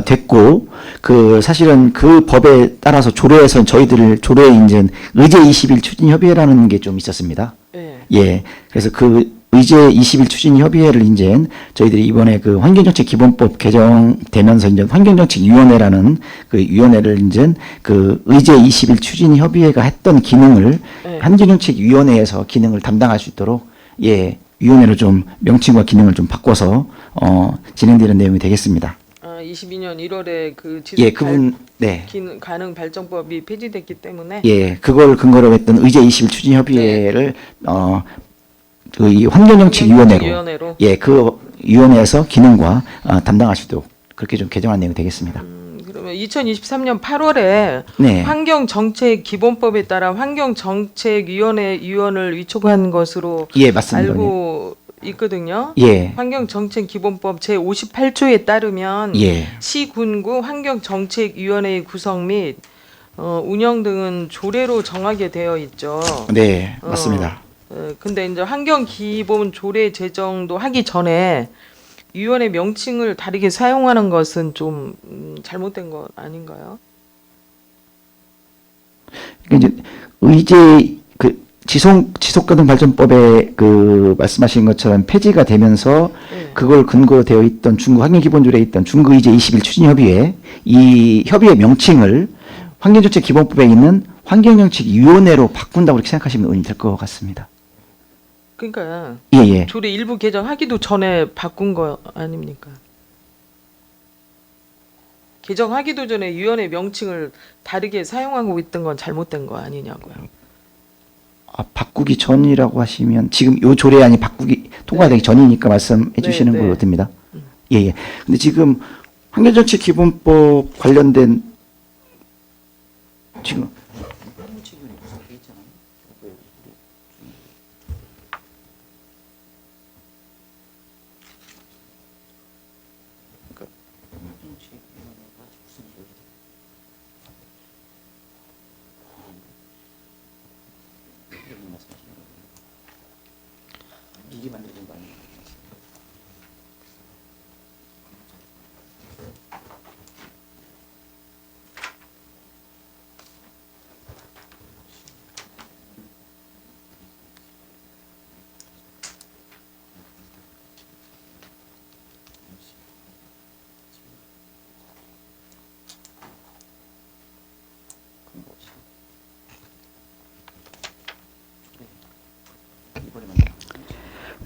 됐고, 그 사실은 그 법에 따라서 조례에서 저희들 조례에 이제 의제 20일 추진 협의회라는 게 좀 있었습니다. 네. 예. 그래서 그 의제 20일 추진 협의회를 이제 저희들이 이번에 그 환경정책 기본법 개정되면서 이제 환경정책위원회라는 그 위원회를 이제 그 의제 20일 추진 협의회가 했던 기능을 네. 환경정책위원회에서 기능을 담당할 수 있도록 예, 위원회로 좀 명칭과 기능을 좀 바꿔서 진행되는 내용이 되겠습니다. 22년 1월에 그 예, 그분 네. 가능 발전법이 폐지됐기 때문에 예, 그걸 근거로 했던 의제 20일 추진 협의회를 이 환경정책위원회로 위원회로 예, 그 위원회에서 기능과 담당할 수 있도록 그렇게 좀 개정한 내용이 되겠습니다. 그러면 2023년 8월에 네. 환경정책기본법에 따라 환경정책위원회 위원을 위촉한 것으로 예, 맞습니다. 알고 있거든요. 예. 환경정책기본법 제58조에 따르면 예. 시군구 환경정책위원회의 구성 및 운영 등은 조례로 정하게 되어 있죠. 네, 맞습니다. 근데 이제 환경기본 조례 제정도 하기 전에 위원회 명칭을 다르게 사용하는 것은 좀 잘못된 것 아닌가요? 이제 의제 그 지속가능발전법에 그 말씀하신 것처럼 폐지가 되면서 네. 그걸 근거로 되어 있던 중구 환경기본조례에 있던 중구 의제 20일 추진협의회 이 협의회 명칭을 환경정책기본법에 있는 환경정책위원회로 바꾼다고 이렇게 생각하시면 의원님 될 것 같습니다. 그러니까 예, 예. 조례 일부 개정하기도 전에 바꾼 거 아닙니까? 개정하기도 전에 위원회 명칭을 다르게 사용하고 있던 건 잘못된 거 아니냐고요. 바꾸기 전이라고 하시면 지금 요 조례안이 통과되기 전이니까 말씀해 주시는 네. 걸로 듭니다. 예, 예. 근데 지금 환경정책 기본법 관련된 지금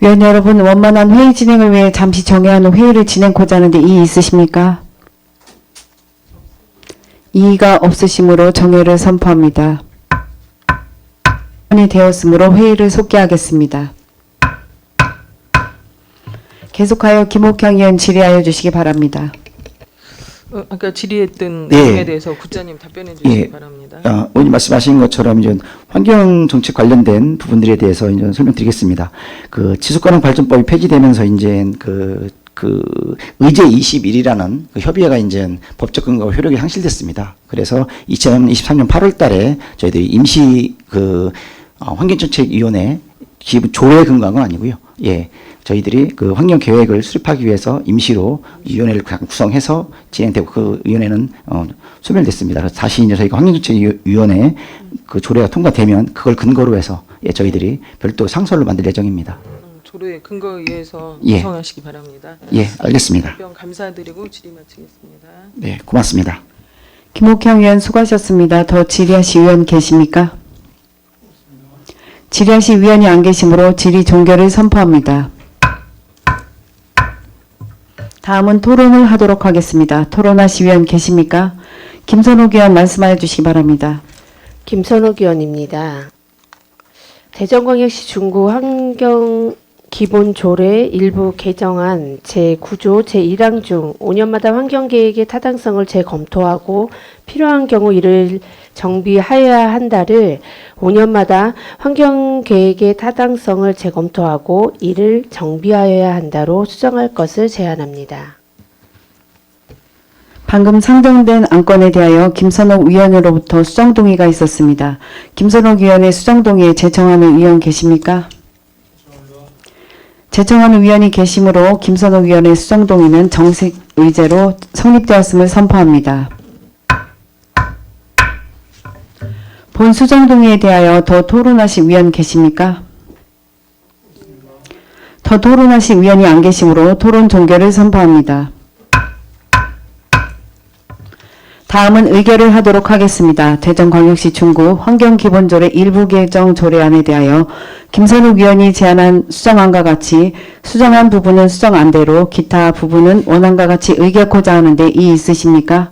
위원 여러분, 원만한 회의 진행을 위해 잠시 정회하는 회의를 진행코자 하는데 이의 있으십니까? 이의가 없으시므로 정회를 선포합니다. 이 되었으므로 회의를 속기하겠습니다. 계속하여 김옥형 의원 질의하여 주시기 바랍니다. 아까 질의했던 네. 내용에 대해서 국장님 답변해 주시기 예. 바랍니다. 의원님 말씀하신 것처럼 이제 환경 정책 관련된 부분들에 대해서 이제 설명드리겠습니다. 그 지속가능 발전법이 폐지되면서 이제 그 의제 21이라는 그 협의회가 이제 법적 근거가 효력이 상실됐습니다. 그래서 2023년 8월달에 저희들이 임시 환경정책위원회 기본 조례에 근거한 건 아니고요. 예. 저희들이 그 환경 계획을 수립하기 위해서 임시로 위원회를 구성해서 진행되고 그 위원회는 소멸됐습니다. 그래서 다시 이제 저희가 환경정책위원회 그 조례가 통과되면 그걸 근거로 해서 저희들이 별도 상설로 만들 예정입니다. 조례 근거에 의해서 예. 구성하시기 바랍니다. 예, 알겠습니다. 답변 감사드리고 질의 마치겠습니다. 네, 고맙습니다. 김옥형 의원 수고하셨습니다. 더 질의하실 의원 계십니까? 질의하실 위원이 안 계시므로 질의 종결을 선포합니다. 다음은 토론을 하도록 하겠습니다. 토론하실 위원 계십니까? 김선욱 의원 말씀하여 주시기 바랍니다. 김선욱 의원입니다. 대전광역시 중구 환경기본조례 일부 개정안 제9조 제1항 중 5년마다 환경계획의 타당성을 재검토하고 필요한 경우 이를 정비하여야 한다를 5년마다 환경계획의 타당성을 재검토하고 이를 정비하여야 한다로 수정할 것을 제안합니다. 방금 상정된 안건에 대하여 김선욱 의원으로부터 수정 동의가 있었습니다. 김선욱 의원의 수정 동의에 제청하는 의원 계십니까? 제청하는 의원이 계시므로 김선욱 의원의 수정 동의는 정식 의제로 성립되었음을 선포합니다. 본 수정 동의에 대하여 더 토론하실 위원 계십니까? 더 토론하실 위원이 안 계시므로 토론 종결을 선포합니다. 다음은 의결을 하도록 하겠습니다. 대전광역시 중구 환경기본조례 일부 개정 조례안에 대하여 김선욱 의원이 제안한 수정안과 같이 수정한 부분은 수정안대로 기타 부분은 원안과 같이 의결코자 하는데 이의 있으십니까?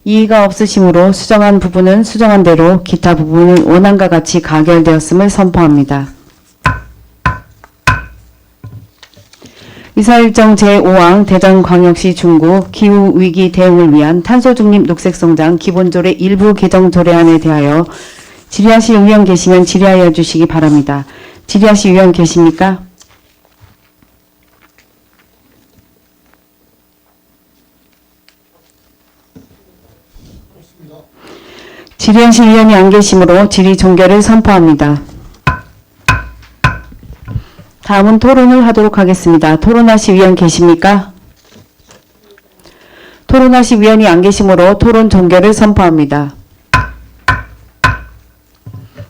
이의가 없으시므로 수정한 부분은 수정안대로 기타 부분은 원안과 같이 가결되었음을 선포합니다. 이사일정 제5항 대전광역시 중구 기후위기 대응을 위한 탄소중립 녹색성장 기본조례 일부 개정 조례안에 대하여 질의하실 의원 계시면 질의하여 주시기 바랍니다. 질의하실 의원 계십니까? 질의하실 의원이 안 계시므로 질의 종결을 선포합니다. 다음은 토론을 하도록 하겠습니다. 토론하실 위원 계십니까? 토론하실 위원이 안 계시므로 토론 종결을 선포합니다.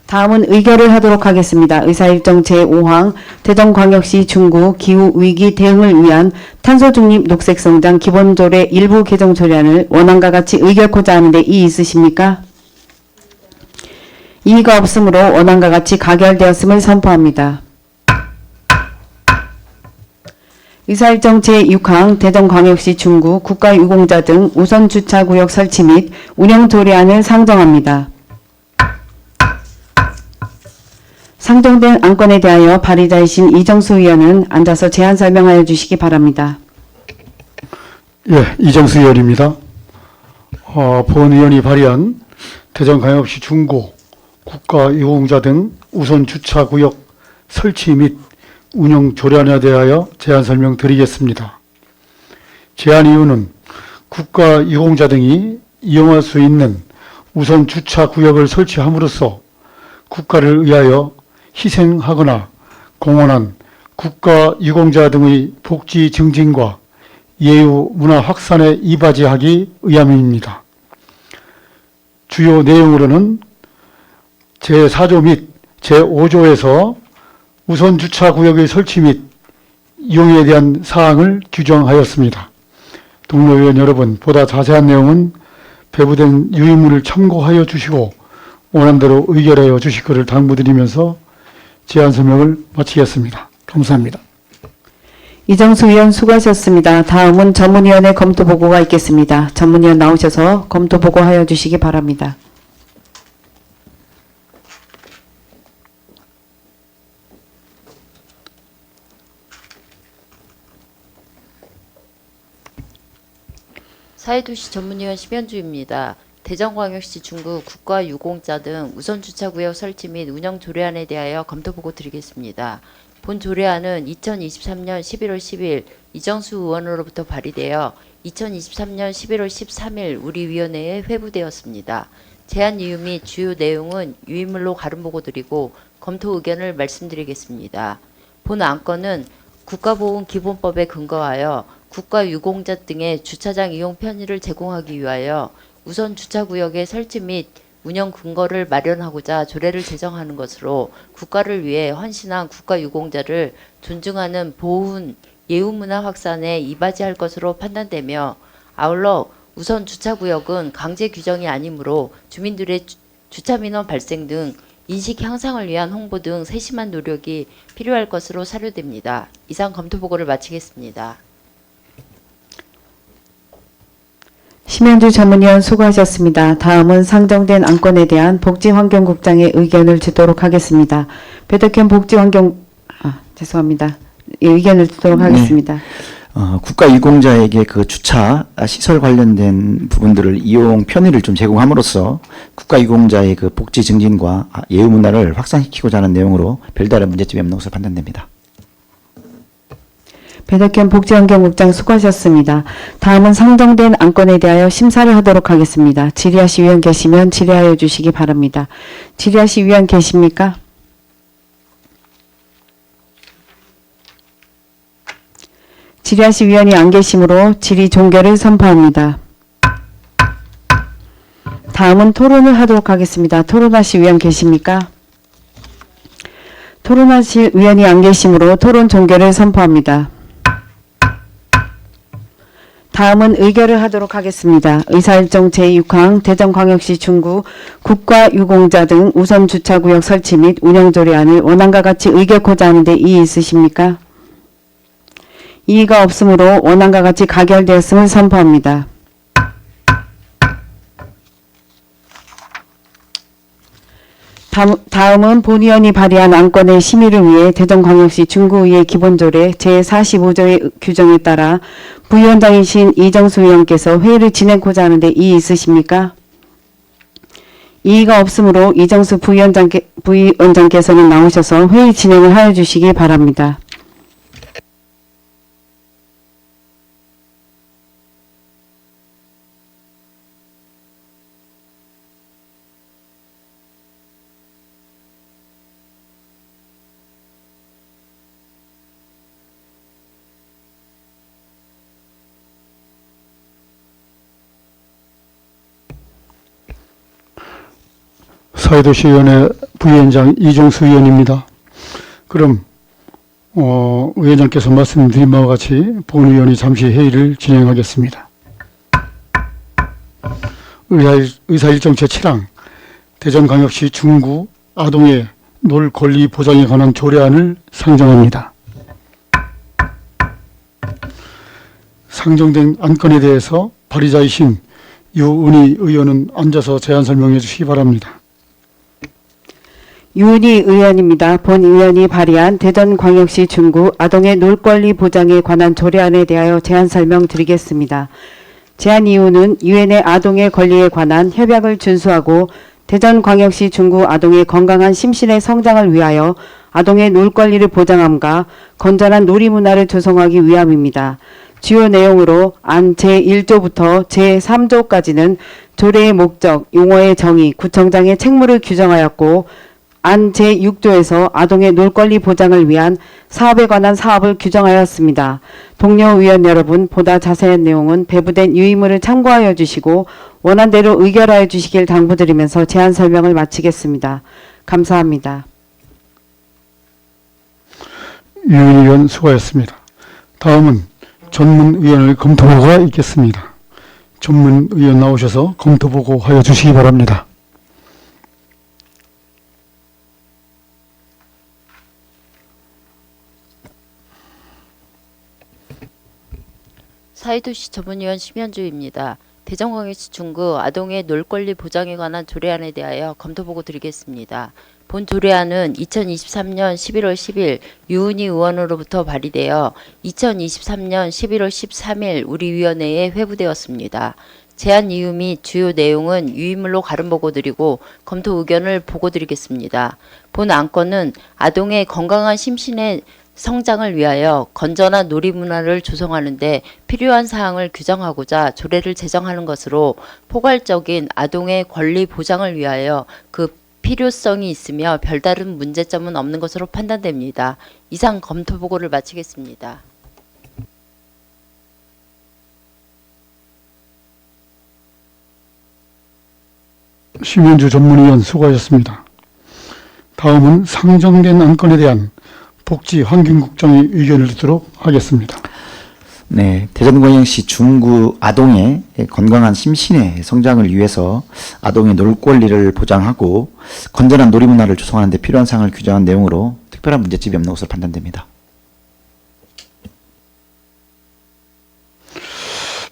다음은 의결을 하도록 하겠습니다. 의사일정 제5항 대전광역시 중구 기후위기 대응을 위한 탄소중립 녹색성장 기본조례 일부 개정 조례안을 원안과 같이 의결코자 하는데 이의 있으십니까? 이의가 없으므로 원안과 같이 가결되었음을 선포합니다. 의사일정 제6항 대전광역시 중구 국가유공자 등 우선주차구역 설치 및 운영 조례안을 상정합니다. 상정된 안건에 대하여 발의자이신 이정수 의원은 앉아서 제안 설명하여 주시기 바랍니다. 예, 이정수 의원입니다. 본 의원이 발의한 대전광역시 중구 국가유공자 등 우선 주차구역 설치 및 운영 조례안에 대하여 제안 설명드리겠습니다. 제안 이유는 국가유공자 등이 이용할 수 있는 우선 주차구역을 설치함으로써 국가를 위하여 희생하거나 공헌한 국가유공자 등의 복지 증진과 예우 문화 확산에 이바지하기 위함입니다. 주요 내용으로는 제4조 및 제5조에서 우선 주차구역의 설치 및 이용에 대한 사항을 규정하였습니다. 동료 의원 여러분, 보다 자세한 내용은 배부된 유의문을 참고하여 주시고 원안대로 의결하여 주실 것을 당부드리면서 제안 설명을 마치겠습니다. 감사합니다. 이정수 의원 수고하셨습니다. 다음은 전문위원회 검토 보고가 있겠습니다. 전문위원 나오셔서 검토 보고하여 주시기 바랍니다. 사회도시 전문위원 심현주입니다. 대전광역시 중구 국가유공자 등 우선주차구역 설치 및 운영 조례안에 대하여 검토보고 드리겠습니다. 본 조례안은 2023년 11월 10일 이정수 의원으로부터 발의되어 2023년 11월 13일 우리 위원회에 회부되었습니다. 제안 이유 및 주요 내용은 유의물로 가름보고 드리고 검토 의견을 말씀드리겠습니다. 본 안건은 국가보훈기본법에 근거하여 국가유공자 등의 주차장 이용 편의를 제공하기 위하여 우선 주차구역의 설치 및 운영 근거를 마련하고자 조례를 제정하는 것으로 국가를 위해 헌신한 국가유공자를 존중하는 보훈, 예우문화 확산에 이바지할 것으로 판단되며 아울러 우선 주차구역은 강제 규정이 아니므로 주민들의 주차민원 발생 등 인식 향상을 위한 홍보 등 세심한 노력이 필요할 것으로 사료됩니다. 이상 검토보고를 마치겠습니다. 심현주 전문위원 수고하셨습니다. 다음은 상정된 안건에 대한 복지환경국장의 의견을 듣도록 하겠습니다. 배덕현 죄송합니다. 의견을 듣도록 하겠습니다. 국가유공자에게 그 주차 시설 관련된 부분들을 이용 편의를 좀 제공함으로써 국가유공자의 그 복지 증진과 예우 문화를 확산시키고자 하는 내용으로 별다른 문제점이 없는 것으로 판단됩니다. 배덕현 복지환경국장 수고하셨습니다. 다음은 상정된 안건에 대하여 심사를 하도록 하겠습니다. 질의하실 위원 계시면 질의하여 주시기 바랍니다. 질의하실 위원 계십니까? 질의하실 위원이 안 계시므로 질의 종결을 선포합니다. 다음은 토론을 하도록 하겠습니다. 토론하실 위원 계십니까? 토론하실 위원이 안 계시므로 토론 종결을 선포합니다. 다음은 의결을 하도록 하겠습니다. 의사일정 제6항 대전광역시 중구 국가유공자 등 우선 주차구역 설치 및 운영 조례안을 원안과 같이 의결코자 하는데 이의 있으십니까? 이의가 없으므로 원안과 같이 가결되었음을 선포합니다. 다음은 본위원이 발의한 안건의 심의를 위해 대전광역시 중구의회 기본조례 제45조의 규정에 따라 부위원장이신 이정수 의원께서 회의를 진행하고자 하는데 이의 있으십니까? 이의가 없으므로 이정수 부위원장께서는 나오셔서 회의 진행을 하여 주시기 바랍니다. 사회도시위원회 부위원장 이종수 의원입니다. 그럼 위원장께서 말씀드린 바와 같이 본위원이 잠시 회의를 진행하겠습니다. 의사일정 제7항 대전광역시 중구 아동의 놀 권리 보장에 관한 조례안을 상정합니다. 상정된 안건에 대해서 발의자이신 유은희 의원은 앉아서 제안 설명해 주시기 바랍니다. 유은희 의원입니다. 본 의원이 발의한 대전광역시 중구 아동의 놀권리 보장에 관한 조례안에 대하여 제안 설명드리겠습니다. 제안 이유는 유엔의 아동의 권리에 관한 협약을 준수하고 대전광역시 중구 아동의 건강한 심신의 성장을 위하여 아동의 놀 권리를 보장함과 건전한 놀이문화를 조성하기 위함입니다. 주요 내용으로 안 제1조부터 제3조까지는 조례의 목적, 용어의 정의, 구청장의 책무를 규정하였고 안 제6조에서 아동의 놀 권리 보장을 위한 사업에 관한 사업을 규정하였습니다. 동료 의원 여러분, 보다 자세한 내용은 배부된 유의문을 참고하여 주시고 원안대로 의결하여 주시길 당부드리면서 제안 설명을 마치겠습니다. 감사합니다. 유은희 의원 수고하셨습니다. 다음은 전문 의원의 검토보고가 있겠습니다. 전문 의원 나오셔서 검토보고 하여 주시기 바랍니다. 사회도시 전문위원 심현주입니다. 대전광역시 중구 아동의 놀 권리 보장에 관한 조례안에 대하여 검토보고 드리겠습니다. 본 조례안은 2023년 11월 10일 유은희 의원으로부터 발의되어 2023년 11월 13일 우리 위원회에 회부되었습니다. 제안 이유 및 주요 내용은 유의물로 가름보고 드리고 검토 의견을 보고 드리겠습니다. 본 안건은 아동의 건강한 심신의 성장을 위하여 건전한 놀이문화를 조성하는 데 필요한 사항을 규정하고자 조례를 제정하는 것으로 포괄적인 아동의 권리 보장을 위하여 그 필요성이 있으며 별다른 문제점은 없는 것으로 판단됩니다. 이상 검토 보고를 마치겠습니다. 심현주 전문위원 수고하셨습니다. 다음은 상정된 안건에 대한 복지환경국장의 의견을 듣도록 하겠습니다. 네, 대전광역시 중구 아동의 건강한 심신의 성장을 위해서 아동의 놀 권리를 보장하고 건전한 놀이문화를 조성하는 데 필요한 사항을 규정한 내용으로 특별한 문제점이 없는 것으로 판단됩니다.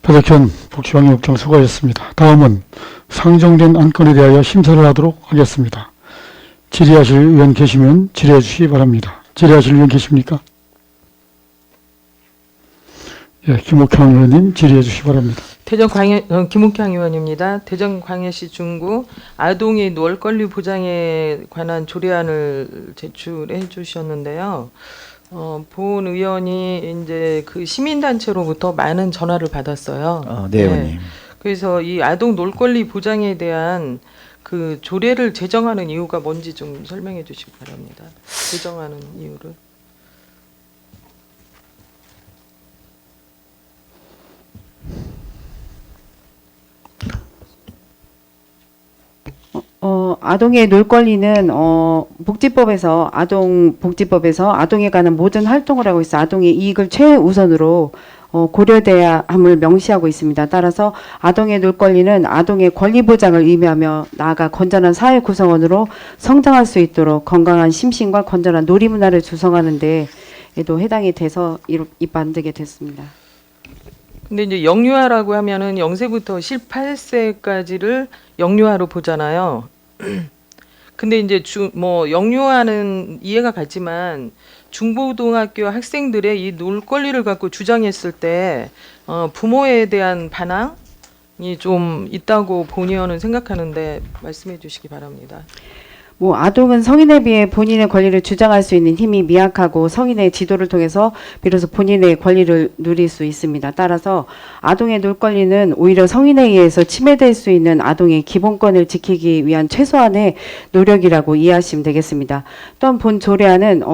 배덕현 복지환경국장 수고하셨습니다. 다음은 상정된 안건에 대하여 심사를 하도록 하겠습니다. 질의하실 의원 계시면 질의해 주시기 바랍니다. 질의하실 의원 계십니까? 예, 김옥향 의원님 질의해 주시기 바랍니다. 김옥향 의원입니다. 대전광역시 중구 아동의 놀 권리 보장에 관한 조례안을 제출해 주셨는데요. 본 의원이 이제 그 시민단체로부터 많은 전화를 받았어요. 네, 의원님. 그래서 이 아동 놀 권리 보장에 대한 그 조례를 제정하는 이유가 뭔지 좀 설명해 주시기 바랍니다. 제정하는 이유를. 아동의 놀 권리는 복지법에서 아동에 관한 모든 활동을 하고 있어 아동의 이익을 최우선으로 고려돼야 함을 명시하고 있습니다. 따라서 아동의 놀 권리는 아동의 권리 보장을 의미하며 나아가 건전한 사회 구성원으로 성장할 수 있도록 건강한 심신과 건전한 놀이 문화를 조성하는 데에도 해당이 돼서 입 만들게 됐습니다. 근데 이제 영유아라고 하면은 0세부터 18세까지를 영유아로 보잖아요. 근데 이제 영유아는 이해가 갔지만 중고등학교 학생들의 이 놀 권리를 갖고 주장했을 때 부모에 대한 반항이 좀 있다고 본 의원은 생각하는데 말씀해 주시기 바랍니다. 아동은 성인에 비해 본인의 권리를 주장할 수 있는 힘이 미약하고 성인의 지도를 통해서 비로소 본인의 권리를 누릴 수 있습니다. 따라서 아동의 놀 권리는 오히려 성인에 의해서 침해될 수 있는 아동의 기본권을 지키기 위한 최소한의 노력이라고 이해하시면 되겠습니다. 또한 본 조례안은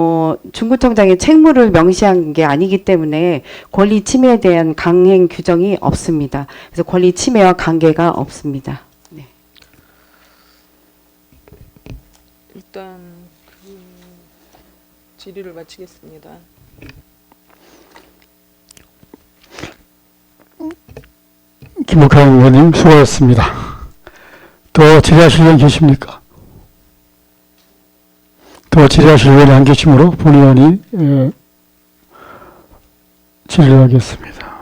중구청장의 책무를 명시한 게 아니기 때문에 권리 침해에 대한 강행 규정이 없습니다. 그래서 권리 침해와 관계가 없습니다. 일단 그 질의를 마치겠습니다. 김옥향 의원님 수고하셨습니다. 더 질의하실 의원 계십니까? 더 질의하실 의원이 안 계시므로 본 의원이 질의를 하겠습니다.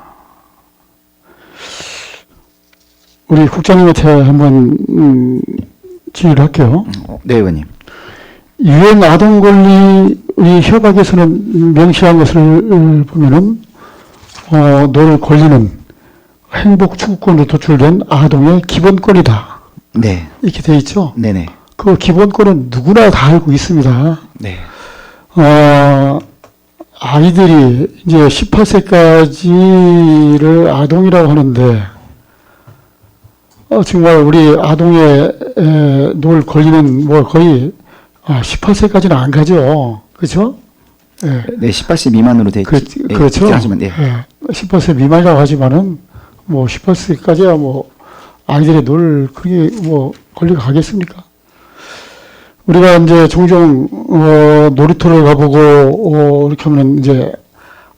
우리 국장님한테 한번 질의를 할게요. 네, 의원님. 유엔 아동 권리 협약에서는 명시한 것을 보면은 놀 권리는 행복 추구권으로 도출된 아동의 기본권이다. 네. 이렇게 돼 있죠. 네네. 그 기본권은 누구나 다 알고 있습니다. 네. 아이들이 이제 18세까지를 아동이라고 하는데, 정말 우리 아동의 놀 권리는 뭐 거의 18세까지는 안 가죠. 그렇죠? 예. 네, 18세 미만으로 돼 그렇죠. 하지만 네. 18세 미만이라고 하지만은 뭐 18세까지야 뭐 아이들의 놀 그게 뭐 권리가 가겠습니까? 우리가 이제 종종 놀이터를 가보고 이렇게 하면 이제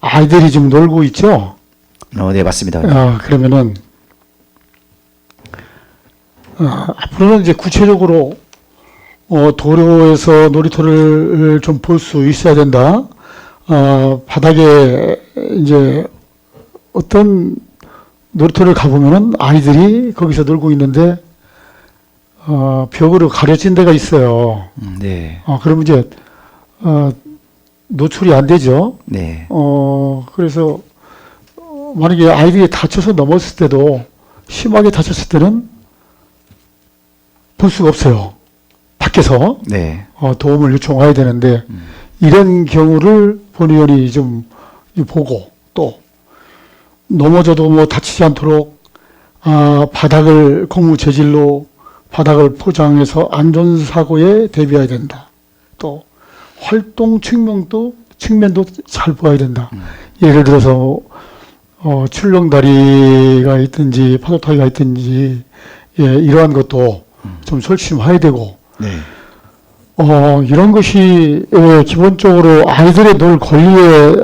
아이들이 좀 놀고 있죠. 네, 맞습니다. 그러면은 앞으로는 이제 구체적으로 도로에서 놀이터를 좀 볼 수 있어야 된다. 바닥에 이제 어떤 놀이터를 가보면은 아이들이 거기서 놀고 있는데 벽으로 가려진 데가 있어요. 네. 그러면 이제 노출이 안 되죠. 네. 그래서 만약에 아이들이 다쳐서 넘었을 때도 심하게 다쳤을 때는 볼 수가 없어요. 밖에서 네. 도움을 요청해야 되는데 이런 경우를 본의원이 좀 보고 또 넘어져도 뭐 다치지 않도록 바닥을 고무 재질로 바닥을 포장해서 안전사고에 대비해야 된다. 또 활동 측면도 잘 보아야 된다. 예를 들어서 출렁다리가 있든지 파도타기가 있든지 이러한 것도 좀 설치 좀 해야 되고 네. 이런 것이 기본적으로 아이들의 놀 권리에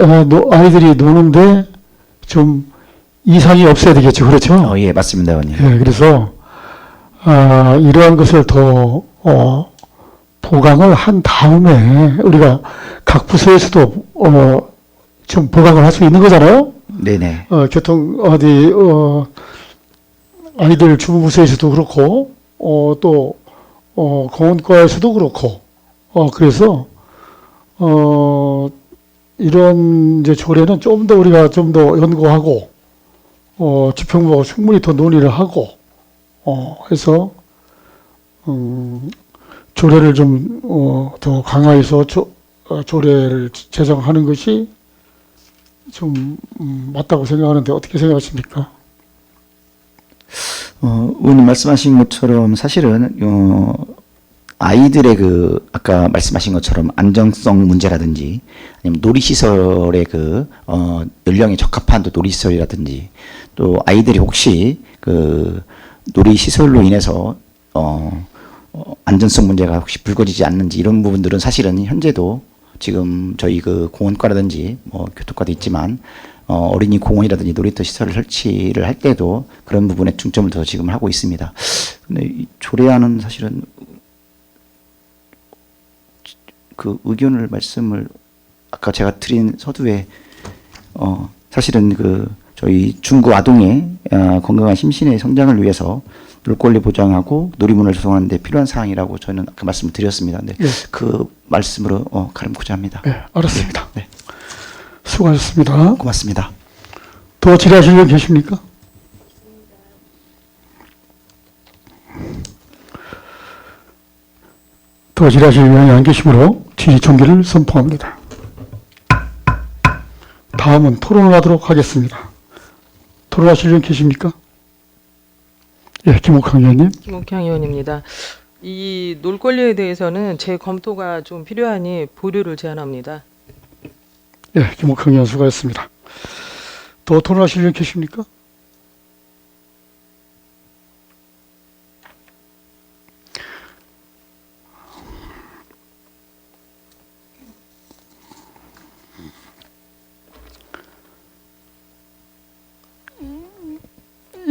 아이들이 노는데 좀 이상이 없어야 되겠죠. 그렇죠? 예, 맞습니다, 의원님. 그래서 이러한 것을 더 보강을 한 다음에 우리가 각 부서에서도 좀 보강을 할 수 있는 거잖아요. 네네. 아이들 주무부서에서도 그렇고 또 공원과에서도 그렇고 그래서 이런 이제 조례는 좀 더 우리가 좀 더 연구하고 지평부하고 충분히 더 논의를 하고 해서 조례를 좀 더 강화해서 조례를 제정하는 것이 좀 맞다고 생각하는데 어떻게 생각하십니까? 의원님 말씀하신 것처럼 사실은 아이들의 그 아까 말씀하신 것처럼 안정성 문제라든지 아니면 놀이시설의 그 연령에 적합한 또 놀이시설이라든지 또 아이들이 혹시 그 놀이시설로 인해서 안전성 문제가 혹시 불거지지 않는지 이런 부분들은 사실은 현재도 지금 저희 그 공원과라든지 뭐 교통과도 있지만 어린이 공원이라든지 놀이터 시설을 설치를 할 때도 그런 부분에 중점을 더 지금 하고 있습니다. 근데 이 조례안은 사실은 그 의견을 말씀을 아까 제가 드린 서두에 사실은 그 저희 중고 아동의 건강한 심신의 성장을 위해서 놀권리 보장하고 놀이문을 조성하는 데 필요한 사항이라고 저는 아까 말씀을 드렸습니다. 근데 그 말씀으로 가름코자 합니다. 네, 알았습니다. 네. 수고하셨습니다. 고맙습니다. 더 질의하실 분 계십니까? 더 질의하실 분이 안 계시므로 질의 종결을 선포합니다. 다음은 토론을 하도록 하겠습니다. 토론하실 분 계십니까? 예, 김옥항 의원님. 김옥향 의원입니다. 이 놀권리에 대해서는 재검토가 좀 필요하니 보류를 제안합니다. 예, 김옥항 의원 수고하셨습니다. 더 토론하실 분 계십니까?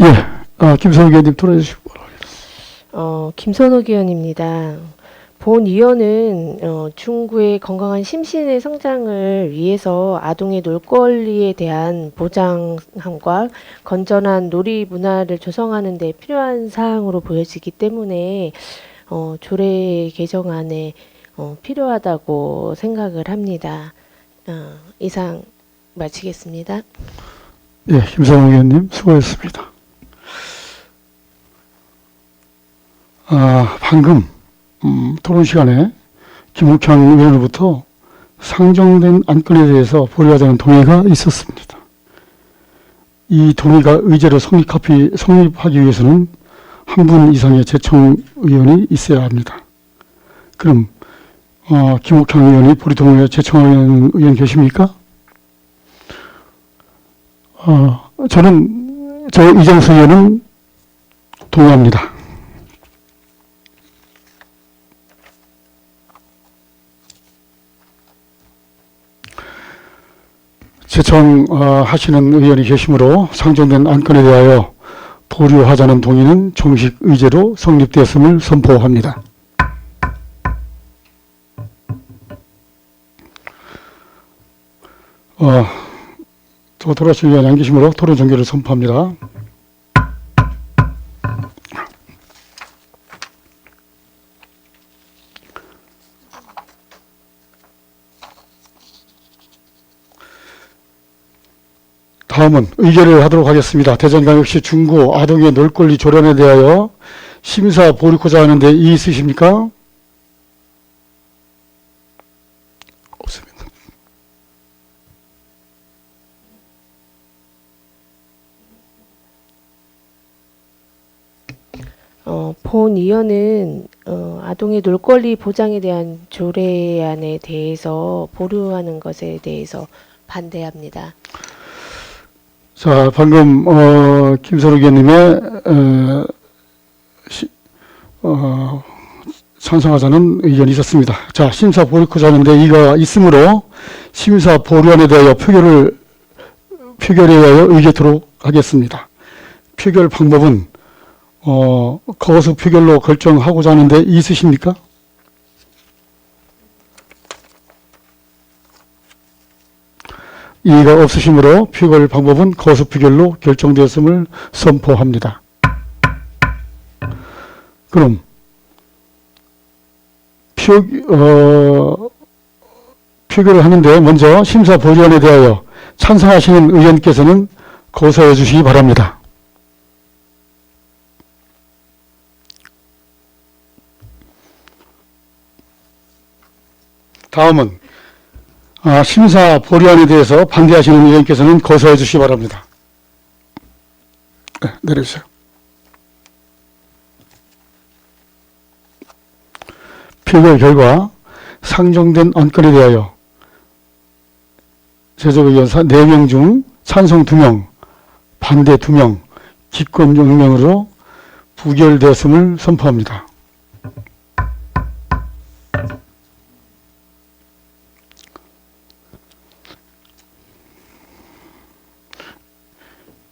예, 김선욱 의원님 토론해 주시고. 김선욱 의원입니다. 본 위원은 중구의 건강한 심신의 성장을 위해서 아동의 놀권리에 대한 보장함과 건전한 놀이 문화를 조성하는 데 필요한 사항으로 보여지기 때문에 조례 개정안에 필요하다고 생각을 합니다. 이상 마치겠습니다. 예, 김성호 의원님 수고했습니다. 방금 토론 시간에 김욱향 의원으로부터 상정된 안건에 대해서 보류하자는 동의가 있었습니다. 이 동의가 의제로 성립하기 위해서는 한 분 이상의 재청 의원이 있어야 합니다. 그럼 김욱향 의원이 보류 동의에 재청하는 의원 계십니까? 저는 이정수 의원은 동의합니다. 제청하시는 의원이 계시므로 상정된 안건에 대하여 보류하자는 동의는 정식 의제로 성립되었음을 선포합니다. 돌아가실 의원이 안 계시므로 토론 종결을 선포합니다. 다음은 의결을 하도록 하겠습니다. 대전광역시 중구 아동의 놀권리 조련에 대하여 심사 보류코자 하는데 이의 있으십니까? 없습니다. 본 의원은 아동의 놀권리 보장에 대한 조례안에 대해서 보류하는 것에 대해서 반대합니다. 자, 방금 김선욱 의원님의 찬성하자는 의견이 있었습니다. 자, 심사 보류코자 하는데 이가 있으므로 심사 보류안에 대하여 표결에 대하여 의결토록 하겠습니다. 표결 방법은 거수 표결로 결정하고자 하는데 있으십니까? 이의가 없으시므로 표결 방법은 거수 표결로 결정되었음을 선포합니다. 그럼 표결을 하는데 먼저 심사 보류안에 대하여 찬성하시는 의원께서는 거수해 주시기 바랍니다. 다음은 심사 보류안에 대해서 반대하시는 의원께서는 거수해 주시기 바랍니다. 네, 내려주세요. 표결 결과 상정된 안건에 대하여 제적의원 4명 중 찬성 2명, 반대 2명, 기권 0명으로 부결되었음을 선포합니다.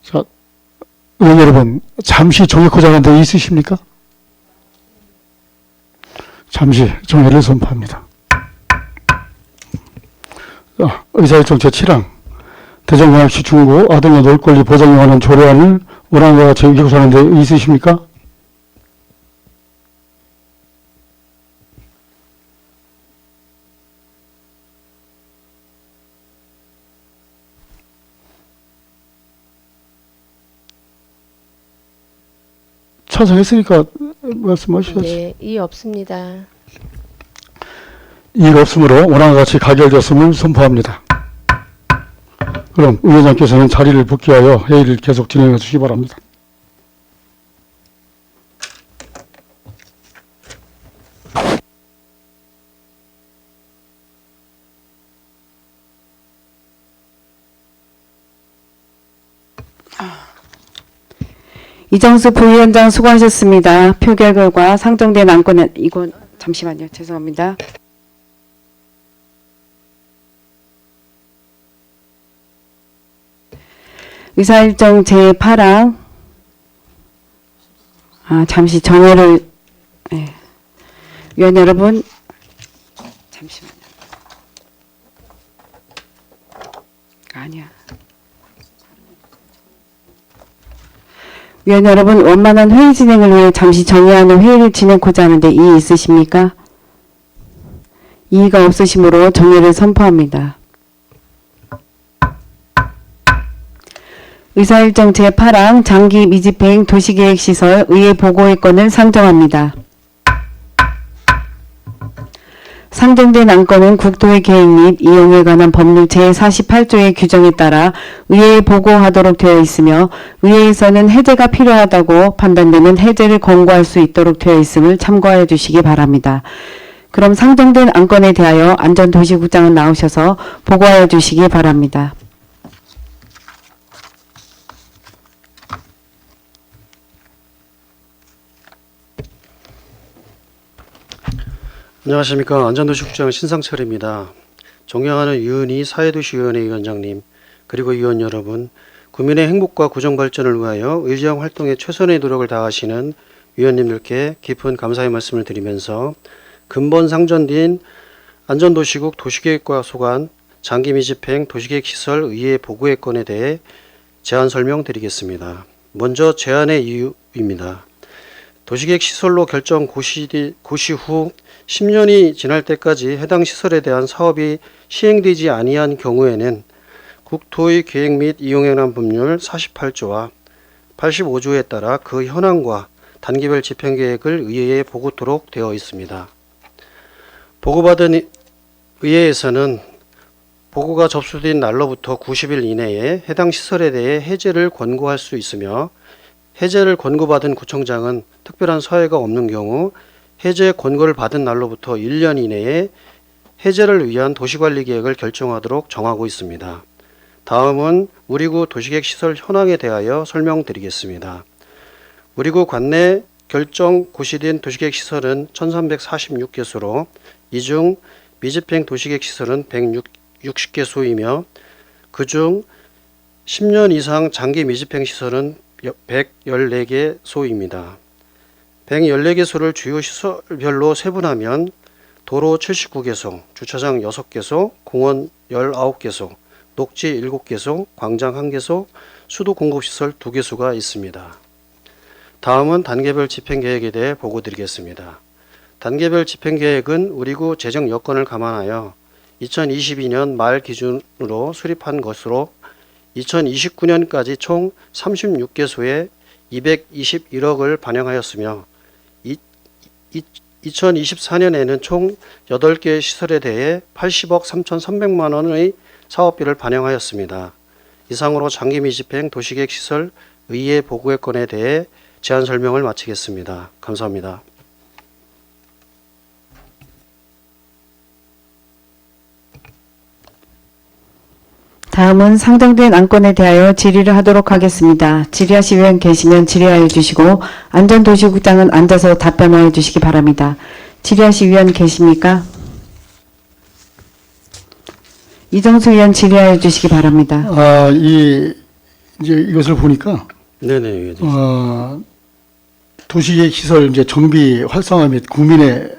자, 의원 여러분, 잠시 정액호자 하는데 있으십니까? 잠시 정회를 선포합니다. 의사일정 제7항 대전광역시 중구 아동의 놀권리 보장에 관한 조례안을 원안과 같이 의결하는데 있으십니까? 찬성했으니까 말씀하셔야지. 네, 이의 없습니다. 이의가 없으므로 원안과 같이 가결되었음을 선포합니다. 그럼 위원장께서는 자리를 복귀하여 회의를 계속 진행해 주시기 바랍니다. 이정수 부위원장 수고하셨습니다. 표결 결과 상정된 안건은 이건 잠시만요. 죄송합니다. 의사일정 제8항 잠시 정회를 위원 여러분 잠시만요. 아니야. 위원 여러분, 원만한 회의 진행을 위해 잠시 정회하는 회의를 진행하고자 하는데 이의 있으십니까? 이의가 없으시므로 정례를 선포합니다. 의사일정 제8항 장기 미집행 도시계획시설 의회 보고의 건을 상정합니다. 상정된 안건은 국토의 계획 및 이용에 관한 법률 제48조의 규정에 따라 의회에 보고하도록 되어 있으며 의회에서는 해제가 필요하다고 판단되면 해제를 권고할 수 있도록 되어 있음을 참고하여 주시기 바랍니다. 그럼 상정된 안건에 대하여 안전도시국장은 나오셔서 보고하여 주시기 바랍니다. 안녕하십니까. 안전도시국장 신상철입니다. 존경하는 유은희 사회도시위원회 위원장님, 그리고 위원 여러분, 국민의 행복과 구정발전을 위하여 의정 활동에 최선의 노력을 다하시는 위원님들께 깊은 감사의 말씀을 드리면서 근본 상정된 안전도시국 도시계획과 소관 장기미집행 도시계획시설 의회 보고의 건에 대해 제안 설명드리겠습니다. 먼저 제안의 이유입니다. 도시계획 시설로 결정 고시 후 10년이 지날 때까지 해당 시설에 대한 사업이 시행되지 아니한 경우에는 국토의 계획 및 이용에 관한 법률 48조와 85조에 따라 그 현황과 단계별 집행계획을 의회에 보고토록 되어 있습니다. 보고받은 의회에서는 보고가 접수된 날로부터 90일 이내에 해당 시설에 대해 해제를 권고할 수 있으며 해제를 권고받은 구청장은 특별한 사유가 없는 경우 해제 권고를 받은 날로부터 1년 이내에 해제를 위한 도시관리계획을 결정하도록 정하고 있습니다. 다음은 우리구 도시계획시설 현황에 대하여 설명드리겠습니다. 우리구 관내 결정 고시된 도시계획시설은 1346개소로 이 중 미집행 도시계획시설은 160개소이며 그중 10년 이상 장기 미집행시설은 114개소입니다. 114개소를 주요 시설별로 세분하면 도로 79개소, 주차장 6개소, 공원 19개소, 녹지 7개소, 광장 1개소, 수도 공급시설 2개소가 있습니다. 다음은 단계별 집행계획에 대해 보고드리겠습니다. 단계별 집행계획은 우리구 재정 여건을 감안하여 2022년 말 기준으로 수립한 것으로 2029년까지 총 36개소에 221억을 반영하였으며 2024년에는 총 8개 시설에 대해 80억 3,300만 원의 사업비를 반영하였습니다. 이상으로 장기미집행 도시계획시설 의회 보고의 건에 대해 제안 설명을 마치겠습니다. 감사합니다. 다음은 상정된 안건에 대하여 질의를 하도록 하겠습니다. 질의하실 위원 계시면 질의하여 주시고 안전도시국장은 앉아서 답변하여 주시기 바랍니다. 질의하실 위원 계십니까? 이정수 위원 질의하여 주시기 바랍니다. 이제 이것을 보니까 네네, 위원님. 도시계획 시설 이제 정비 활성화 및 국민의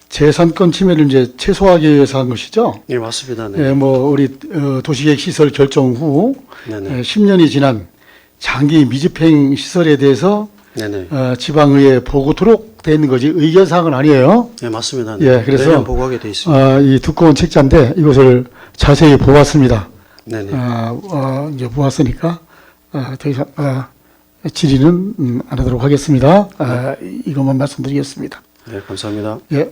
재산권 침해를 이제 최소화하기 위해서 한 것이죠. 네, 맞습니다. 네. 우리 도시계획 시설 결정 후 네네. 10년이 지난 장기 미집행 시설에 대해서 네네. 지방의회 보고토록 돼 있는 거지 의견 사항은 아니에요. 네, 맞습니다. 네. 예, 그래서 매년 보고하게 돼 있습니다. 이 두꺼운 책자인데 이것을 자세히 보았습니다. 네네. 이제 보았으니까 더 이상 질의는 안 하도록 하겠습니다. 이것만 말씀드리겠습니다. 네, 감사합니다. 예.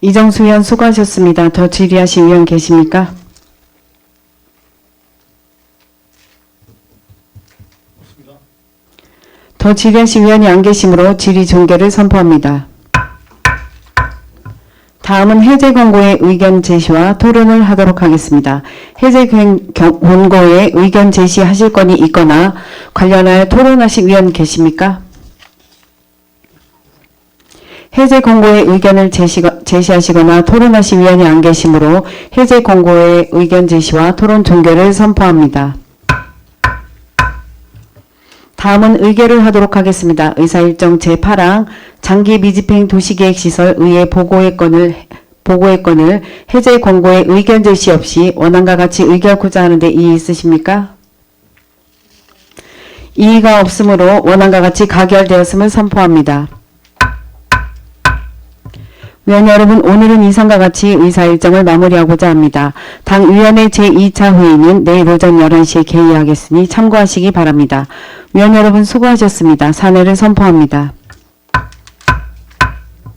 이정수 위원 수고하셨습니다. 더 질의하실 위원 계십니까? 더 질의하실 위원이 안 계시므로 질의 종결을 선포합니다. 다음은 해제 권고의 의견 제시와 토론을 하도록 하겠습니다. 해제 권고에 의견 제시하실 건이 있거나 관련하여 토론하실 위원 계십니까? 해제 권고의 의견을 제시하시거나 토론하실 위원이 안 계시므로 해제 권고의 의견 제시와 토론 종결을 선포합니다. 다음은 의결을 하도록 하겠습니다. 의사일정 제8항 장기 미집행 도시계획시설 의회 보고의 건을 해제 권고의 의견 제시 없이 원안과 같이 의결코자 하는데 이의 있으십니까? 이의가 없으므로 원안과 같이 가결되었음을 선포합니다. 위원 여러분, 오늘은 이상과 같이 의사 일정을 마무리하고자 합니다. 당위원회 제2차 회의는 내일 오전 11시에 개의하겠으니 참고하시기 바랍니다. 위원 여러분 수고하셨습니다. 사내를 선포합니다.